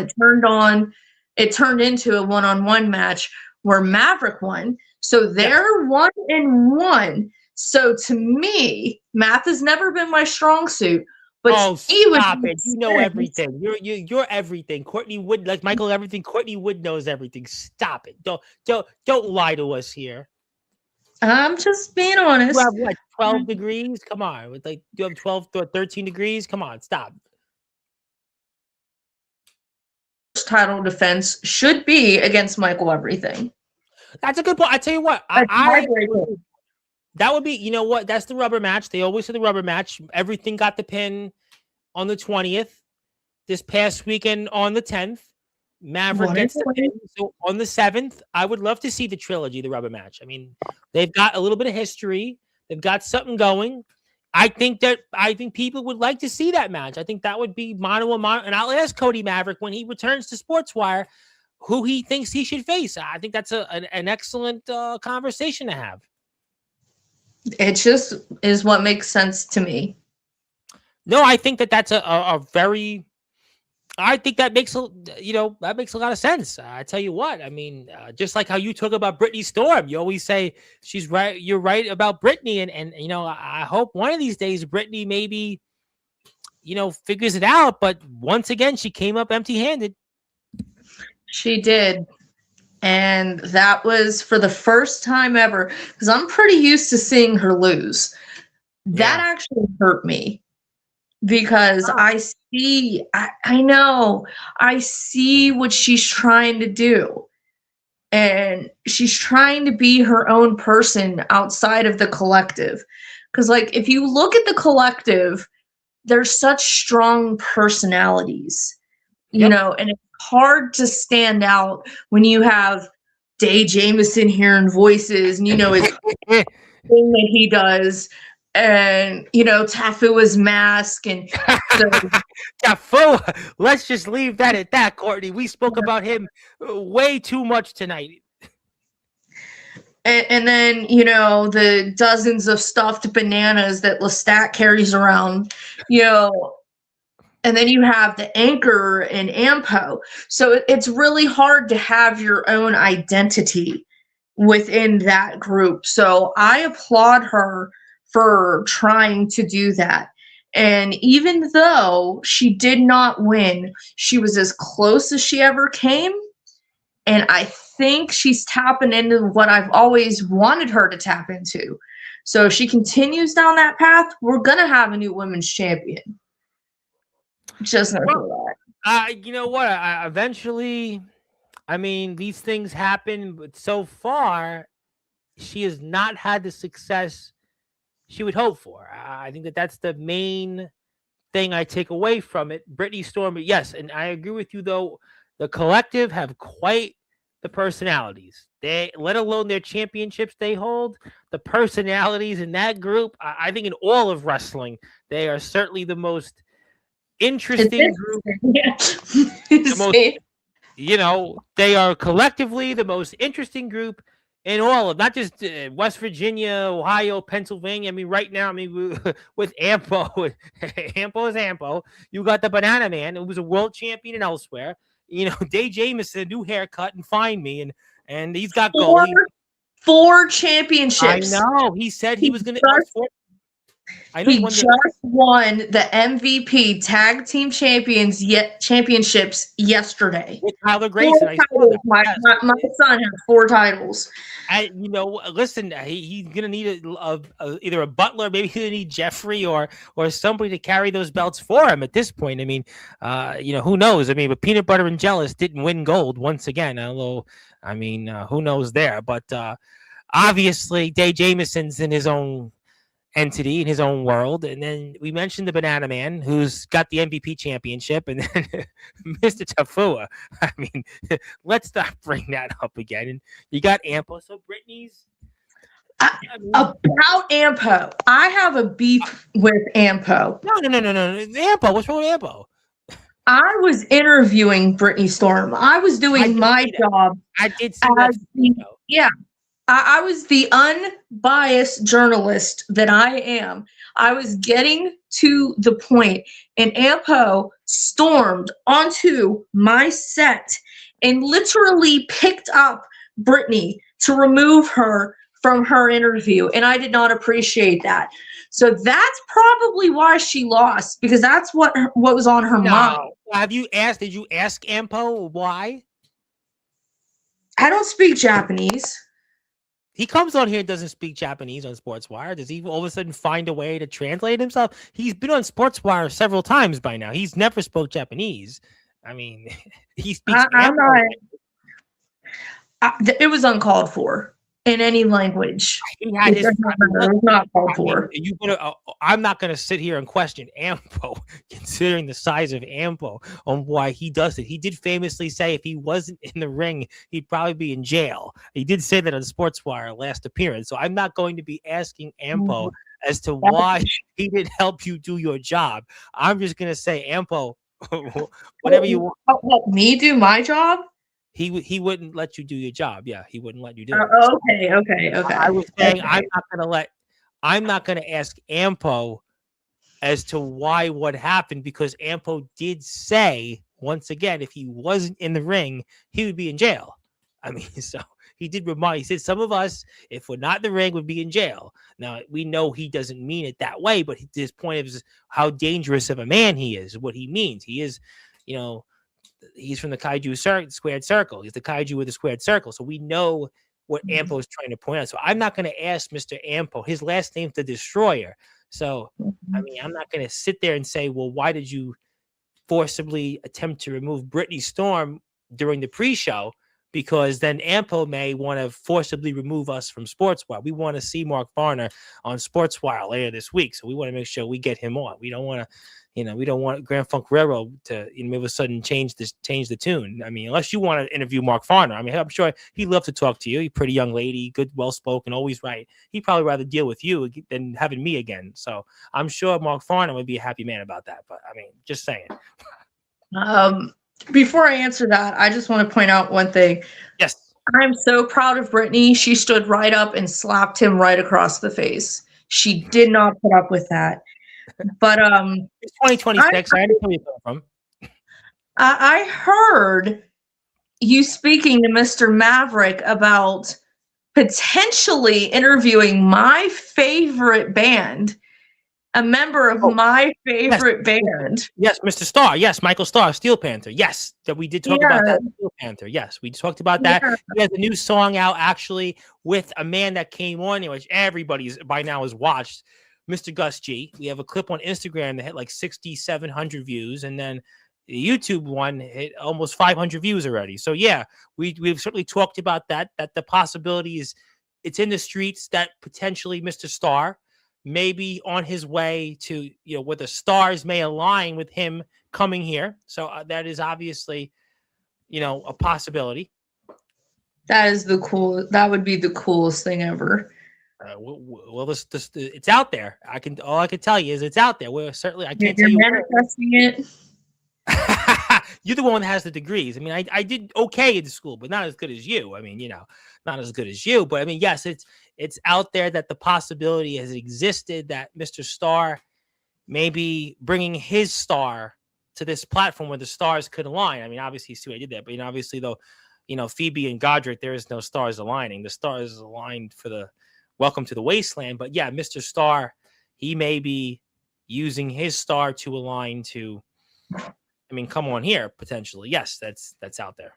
it turned into a one-on-one match where Maverick won. So they're 1-1. So to me, math has never been my strong suit. But stop it! You know everything. You're everything. Courtney Wood, like Michael Everything. Courtney Wood knows everything. Stop it! Don't lie to us here. I'm just being honest. You have what? 12 degrees? Come on. You have 12 or 13 degrees? Come on, stop. Title defense should be against Michael Everything. That's a good point. I tell you what, that would be, you know what? That's the rubber match. They always say the rubber match. Everything got the pin on the 20th. This past weekend on the 10th, Maverick gets the pin. So on the 7th, I would love to see the trilogy, the rubber match. I mean, they've got a little bit of history. They've got something going. I think people would like to see that match. I think that would be mano a mano. And I'll ask Cody Maverick when he returns to Sportswire who he thinks he should face. I think that's an excellent conversation to have. It just is what makes sense to me. No, I think that's a very. I think that makes a lot of sense. I tell you what, I mean, just like how you talk about Brittany Storm, you always say she's right. You're right about Brittany, and I hope one of these days Brittany maybe, figures it out. But once again, she came up empty-handed. She did. And that was for the first time ever, because I'm pretty used to seeing her lose. That actually hurt me because I see what she's trying to do. And she's trying to be her own person outside of the collective. Because, if you look at the collective, there's such strong personalities, and it's hard to stand out when you have Day Jameson hearing voices and his thing that he does, and Tafua's mask, and so Tafua. Let's just leave that at that, Courtney. We spoke about him way too much tonight. And then the dozens of stuffed bananas that Lestat carries around, And then you have the Anchor and Ampo. So it's really hard to have your own identity within that group. So I applaud her for trying to do that. And even though she did not win, she was as close as she ever came. And I think she's tapping into what I've always wanted her to tap into. So if she continues down that path, we're going to have a new women's champion. Just know that. You know what? Eventually, I mean, these things happen, but so far, she has not had the success she would hope for. I think that's the main thing I take away from it. Brittany Storm, yes, and I agree with you, though. The collective have quite the personalities. They, let alone their championships they hold, the personalities in that group, I think in all of wrestling, they are certainly the most interesting group. Yeah. The most, they are collectively the most interesting group in all of, not just West Virginia, Ohio, Pennsylvania. I mean, right now, with Ampo, Ampo is Ampo. You got the Banana Man, who was a world champion and elsewhere. Dave Jamieson, new haircut, and find me, and he's got gold. 4 championships. I know. He said he was going to. He just won the MVP Tag Team Championships yesterday. With Tyler Grayson. My son has 4 titles. Listen, he's gonna need either a butler, maybe he'll need Jeffrey or somebody to carry those belts for him at this point. I mean, who knows? I mean, but Peanut Butter and Jealous didn't win gold once again. Although, I mean, who knows there? But obviously, Dave Jamison's in his own entity, in his own world. And then we mentioned the Banana Man, who's got the MVP championship, and then Mr. Tafua. I mean, let's not bring that up again. And you got Ampo. So Brittany's about Ampo. I have a beef with Ampo. No. Ampo. What's wrong with Ampo? I was interviewing Brittany Storm. I was doing my job. I did see that. Yeah. I was the unbiased journalist that I am. I was getting to the point, and Ampo stormed onto my set and literally picked up Brittany to remove her from her interview, and I did not appreciate that. So that's probably why she lost, because that's what was on her mind. Did you ask Ampo why? I don't speak Japanese. He comes on here and doesn't speak Japanese on Sportswire. Does he all of a sudden find a way to translate himself? He's been on Sportswire several times by now. He's never spoke Japanese. I mean, he speaks. It was uncalled for in any language. It was not called for. I'm not going to sit here and question Ampo, considering the size of Ampo, on why he does it. He did famously say if he wasn't in the ring, he'd probably be in jail. He did say that on Sportswire last appearance. So I'm not going to be asking Ampo as to why he didn't help you do your job. I'm just going to say, Ampo, whatever you want. Let me do my job? He wouldn't let you do your job. Yeah, he wouldn't let you do it. Okay. I was saying I'm not going to ask Ampo as to why what happened, because Ampo did say once again if he wasn't in the ring, he would be in jail. I mean, so he did remind. He said some of us, if we're not in the ring, would be in jail. Now we know he doesn't mean it that way, but his point is how dangerous of a man he is. What he means, he is, he's from the Kaiju squared circle. He's the Kaiju with the squared circle. So we know what Ampo is trying to point out. So I'm not going to ask Mr. Ampo. His last name's the Destroyer. So, I mean, I'm not going to sit there and say, well, why did you forcibly attempt to remove Brittany Storm during the pre-show? Because then Ampo may want to forcibly remove us from Sportswire. We want to see Mark Varner on Sportswire later this week. So we want to make sure we get him on. We don't want to, we don't want Grand Funk Railroad to all of a sudden change the tune. I mean, unless you want to interview Mark Varner. I mean, I'm sure he'd love to talk to you. You're a pretty young lady, good, well-spoken, always right. He'd probably rather deal with you than having me again. So I'm sure Mark Varner would be a happy man about that. But I mean, just saying. Before I answer that, I just want to point out one thing. Yes. I'm so proud of Brittany. She stood right up and slapped him right across the face. She did not put up with that. But it's 2026. I understand where you're coming from. I heard you speaking to Mr. Maverick about potentially interviewing my favorite band a member of my favorite band. Yes, Mr. Starr. Yes, Michael Starr, Steel Panther. Yes, that we did talk about Yeah. that. Steel Panther. Yes, we talked about that. Yeah. He has a new song out actually with a man that came on, which everybody's by now has watched, Mr. Gus G. We have a clip on Instagram that hit like 6,700 views, and then the YouTube one hit almost 500 views already. So yeah, we've certainly talked about that. That the possibility is it's in the streets that potentially Mr. Starr maybe on his way to, where the stars may align with him coming here. So that is obviously, a possibility. That would be the coolest thing ever. Well, this it's out there. All I can tell you is it's out there. We're certainly, I can't tell you. You're manifesting it. You're the one that has the degrees. I mean, I did okay in school, but not as good as you. I mean, not as good as you, but I mean, yes, it's out there that the possibility has existed that Mr. Starr may be bringing his star to this platform where the stars could align. I mean, obviously, Sue, I did that, but obviously, though, Phoebe and Godric, there is no stars aligning. The stars aligned for the Welcome to the Wasteland. But yeah, Mr. Starr, he may be using his star to align to. I mean, come on here, potentially. Yes, that's out there.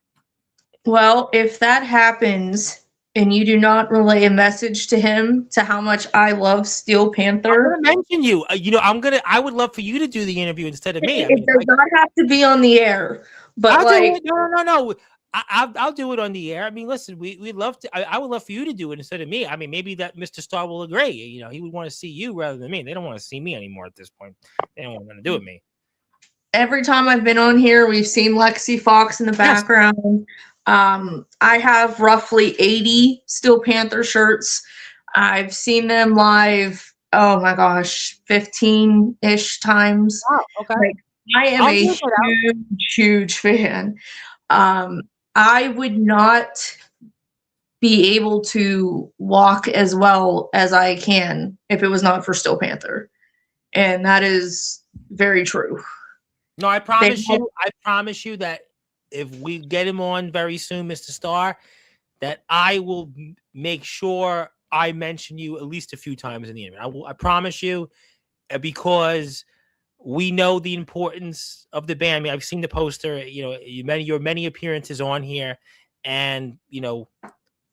Well, if that happens and you do not relay a message to him to how much I love Steel Panther, I'm gonna mention you. I would love for you to do the interview instead of me. It does not have to be on the air, but I'll do it. No. I'll do it on the air. I mean, listen, we'd love to. I would love for you to do it instead of me. I mean, maybe that Mr. Starr will agree. He would want to see you rather than me. They don't want to see me anymore at this point. They don't want to do with me. Every time I've been on here, we've seen Lexi Fox in the background. I have roughly 80 Steel Panther shirts. I've seen them live, oh my gosh, 15-ish times. Oh, okay. Like, I am a huge fan. I would not be able to walk as well as I can if it was not for Steel Panther. And that is very true. No, I promise you that if we get him on very soon, Mr. Starr, that I will make sure I mention you at least a few times in the interview. I promise you, because we know the importance of the band. I mean, I've seen the poster, your many appearances on here, and,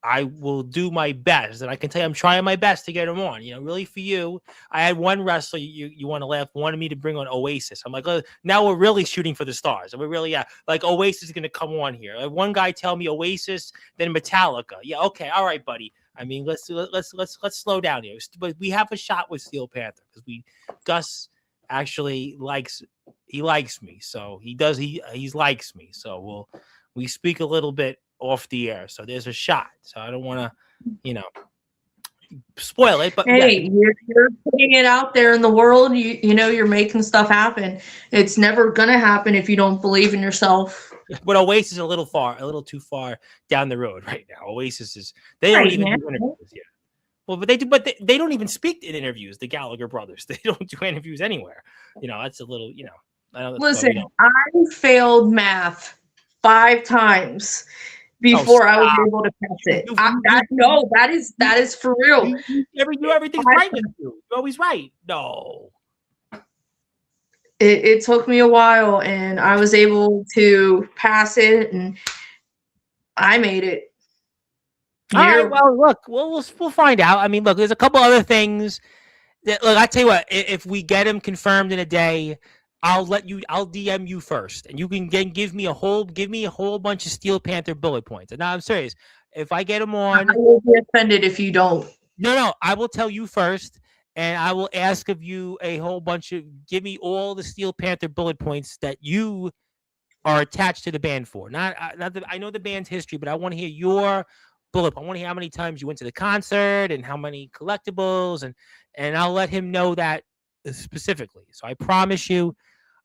I will do my best. And I can tell you, I'm trying my best to get him on, really for you. I had one wrestler, you want to laugh, wanted me to bring on Oasis. I'm like, oh, now we're really shooting for the stars. And we're really, like Oasis is going to come on here. Like, one guy tell me Oasis, then Metallica. Yeah. Okay. All right, buddy. I mean, let's slow down here. But we have a shot with Steel Panther because Gus actually likes me. So he likes me. So we speak a little bit off the air, so there's a shot. So I don't want to, spoil it. But hey, you're putting it out there in the world. You're making stuff happen. It's never gonna happen if you don't believe in yourself. But Oasis is a little too far down the road right now. Oasis is they don't even do interviews yet. Well, but they do, but they don't even speak in interviews. The Gallagher brothers, they don't do interviews anywhere. That's a little, I know listen, I failed math 5 times before I was able to pass it. That is for real. You everything's right with you. You're always right. No. It took me a while, and I was able to pass it, and I made it. All right. Well, look, we'll find out. I mean, look, there's a couple other things that, look, I tell you what, if we get him confirmed in a day, I'll DM you first, and you can give me a whole bunch of Steel Panther bullet points. And now I'm serious. If I get him on, I will be offended if you don't. No, I will tell you first, and I will ask of you a whole bunch of, give me all the Steel Panther bullet points that you are attached to the band for. Not that I know the band's history, but I want to hear your bullet. I want to hear how many times you went to the concert and how many collectibles, and I'll let him know that specifically. So I promise you,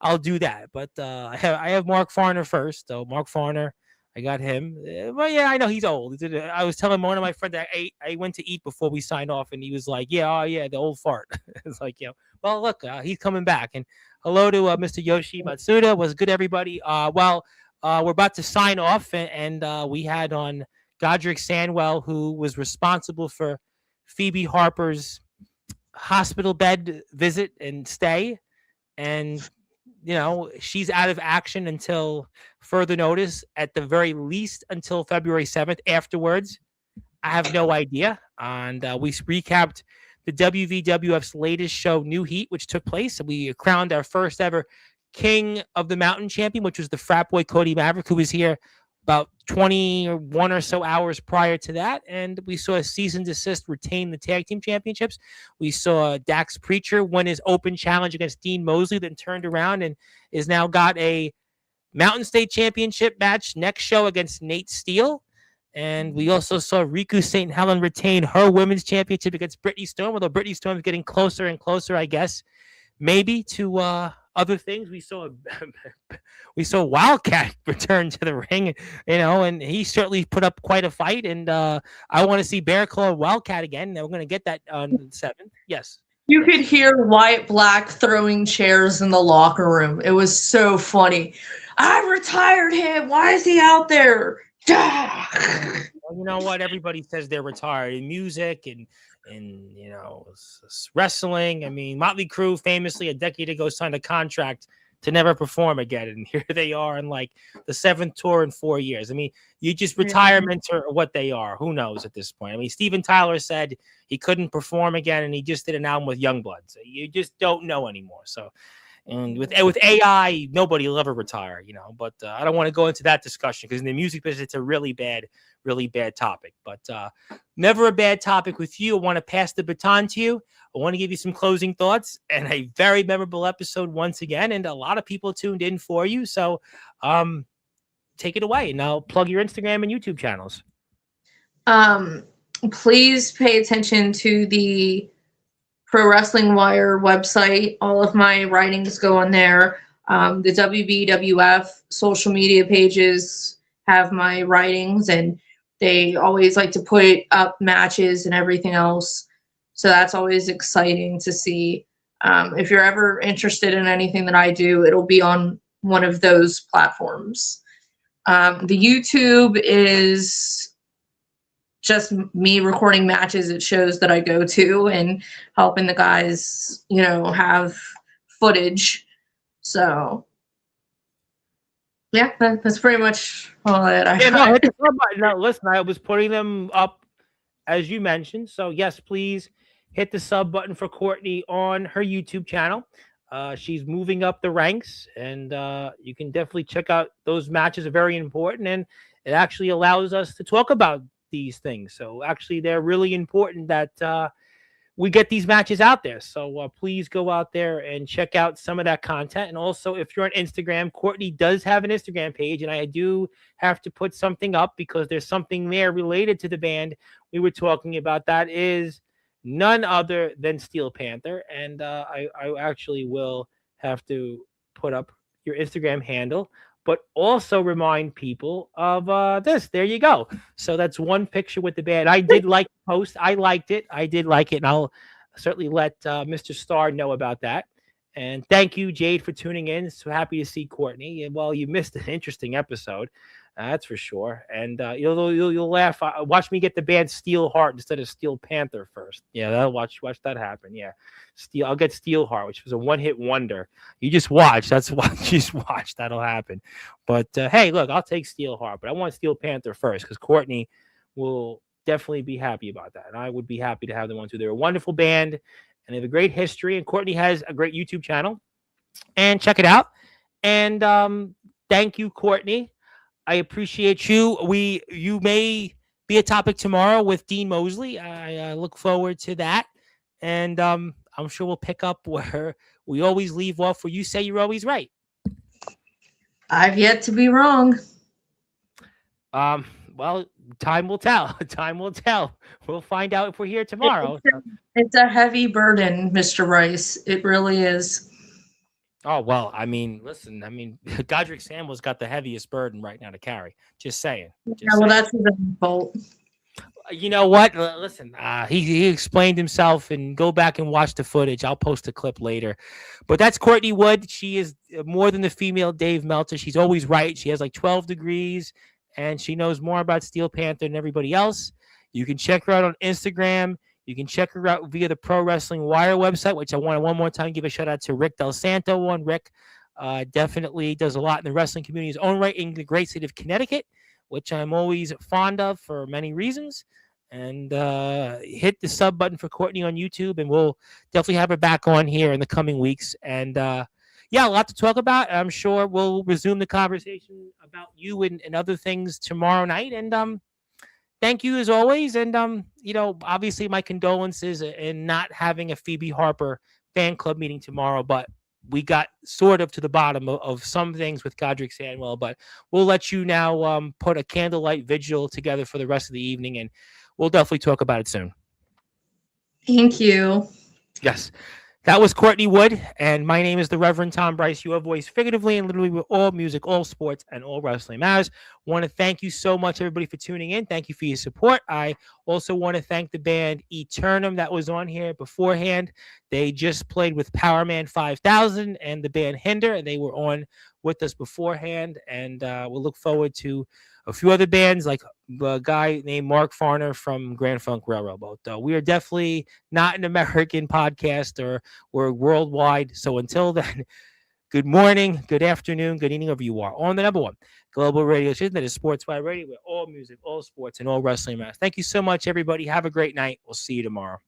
I'll do that. But I have Mark Farner first. So Mark Farner, I got him. Well, yeah, I know he's old. I was telling one of my friends that I went to eat before we signed off, and he was like, the old fart. It's like, well, look, he's coming back. And hello to Mr. Yoshi Matsuda. Was good, everybody. We're about to sign off, and we had on Godric Sandwell, who was responsible for Phoebe Harper's hospital bed visit and stay, and she's out of action until further notice, at the very least until February 7th. Afterwards, I have no idea. And we recapped the WVWF's latest show, New Heat, which took place, and we crowned our first ever King of the Mountain champion, which was the frat boy Cody Maverick, who was here about 21 or so hours prior to that. And we saw Cease and Desist retain the tag team championships. We saw Dax Preacher win his open challenge against Dean Mosley, then turned around and is now got a Mountain State Championship match next show against Nate Steele. And we also saw Riku St. Helen retain her women's championship against Brittany Storm, although Brittany Storm is getting closer and closer, I guess, maybe to other things. We saw Wildcat return to the ring, and he certainly put up quite a fight. And I want to see Bear Claw and Wildcat again. We're going to get that on the 7th. Yes. You could hear Wyatt Black throwing chairs in the locker room. It was so funny. I retired him. Why is he out there? Well, you know what? Everybody says they're retired in music and wrestling. I mean, Motley Crue famously a decade ago signed a contract to never perform again, and here they are in like the 7th tour in 4 years. I mean, you just retirements are what they are. Who knows at this point? I mean, Steven Tyler said he couldn't perform again, and he just did an album with Youngblood. So you just don't know anymore. So. And with AI, nobody will ever retire, But I don't want to go into that discussion because in the music business, it's a really bad topic. But never a bad topic with you. I want to pass the baton to you. I want to give you some closing thoughts and a very memorable episode once again. And a lot of people tuned in for you. So take it away. And I'll plug your Instagram and YouTube channels. Please pay attention to the Pro Wrestling Wire website. All of my writings go on there. The WBWF social media pages have my writings, and they always like to put up matches and everything else. So that's always exciting to see. If you're ever interested in anything that I do, it'll be on one of those platforms. The YouTube is just me recording matches at shows that I go to and helping the guys, have footage. So yeah, that's pretty much all that I have. No, listen, I was putting them up as you mentioned. So yes, please hit the sub button for Courtney on her YouTube channel. She's moving up the ranks, and you can definitely check out those matches. Are very important, and it actually allows us to talk about these things. So actually they're really important that we get these matches out there. So please go out there and check out some of that content. And also, if you're on Instagram, Courtney does have an Instagram page, and I do have to put something up because there's something there related to the band we were talking about. That is none other than Steel Panther. And I actually will have to put up your Instagram handle, but also remind people of this. There you go. So that's one picture with the band. I did like the post. I liked it. I did like it. And I'll certainly let Mr. Starr know about that. And thank you, Jade, for tuning in. So happy to see Courtney. And well, you missed an interesting episode. That's for sure. And you'll laugh. Watch me get the band Steel Heart instead of Steel Panther first. Yeah, that'll watch that happen. Yeah, I'll get Steel Heart, which was a one-hit wonder. You just watch. That's what you just watch. That'll happen. But hey, look, I'll take Steel Heart, but I want Steel Panther first because Courtney will definitely be happy about that, and I would be happy to have them on too. They're a wonderful band, and they have a great history. And Courtney has a great YouTube channel, and check it out. And thank you, Courtney. I appreciate you. You may be a topic tomorrow with Dean Mosley. I look forward to that. And I'm sure we'll pick up where we always leave off, where you say you're always right. I've yet to be wrong. Well, time will tell. Time will tell. We'll find out if we're here tomorrow. It's a heavy burden, Mr. Rice. It really is. Oh, well, I mean, listen, Godric Samuel's got the heaviest burden right now to carry. Just saying. That's his own fault. You know what? Listen, he explained himself, and go back and watch the footage. I'll post a clip later. But that's Courtney Wood. She is more than the female Dave Meltzer. She's always right. She has like 12 degrees, and she knows more about Steel Panther than everybody else. You can check her out on Instagram. You can check her out via the Pro Wrestling Wire website, which I want to one more time give a shout out to Rick Del Santo on. Rick definitely does a lot in the wrestling community's own right in the great state of Connecticut, which I'm always fond of for many reasons. And hit the sub button for Courtney on YouTube, and we'll definitely have her back on here in the coming weeks. And yeah, a lot to talk about. I'm sure we'll resume the conversation about you and other things tomorrow night. And thank you as always. And obviously my condolences in not having a Phoebe Harper fan club meeting tomorrow, but we got sort of to the bottom of some things with Godric Sandwell. But we'll let you now put a candlelight vigil together for the rest of the evening, and we'll definitely talk about it soon. Thank you. Yes. That was Courtney Wood, and my name is the Reverend Tom Bryce, your voice figuratively and literally with all music, all sports, and all wrestling matters. Want to thank you so much, everybody, for tuning in. Thank you for your support. I also want to thank the band Eternum that was on here beforehand. They just played with Powerman 5000 and the band Hinder, and they were on with us beforehand. And we'll look forward to a few other bands like a guy named Mark Farner from Grand Funk Railroad. But we are definitely not an American podcast, or we're worldwide. So until then, good morning, good afternoon, good evening, wherever you are, on the number one global radio station that is Sportswire Radio, where all music, all sports, and all wrestling matters. Thank you so much, everybody. Have a great night. We'll see you tomorrow.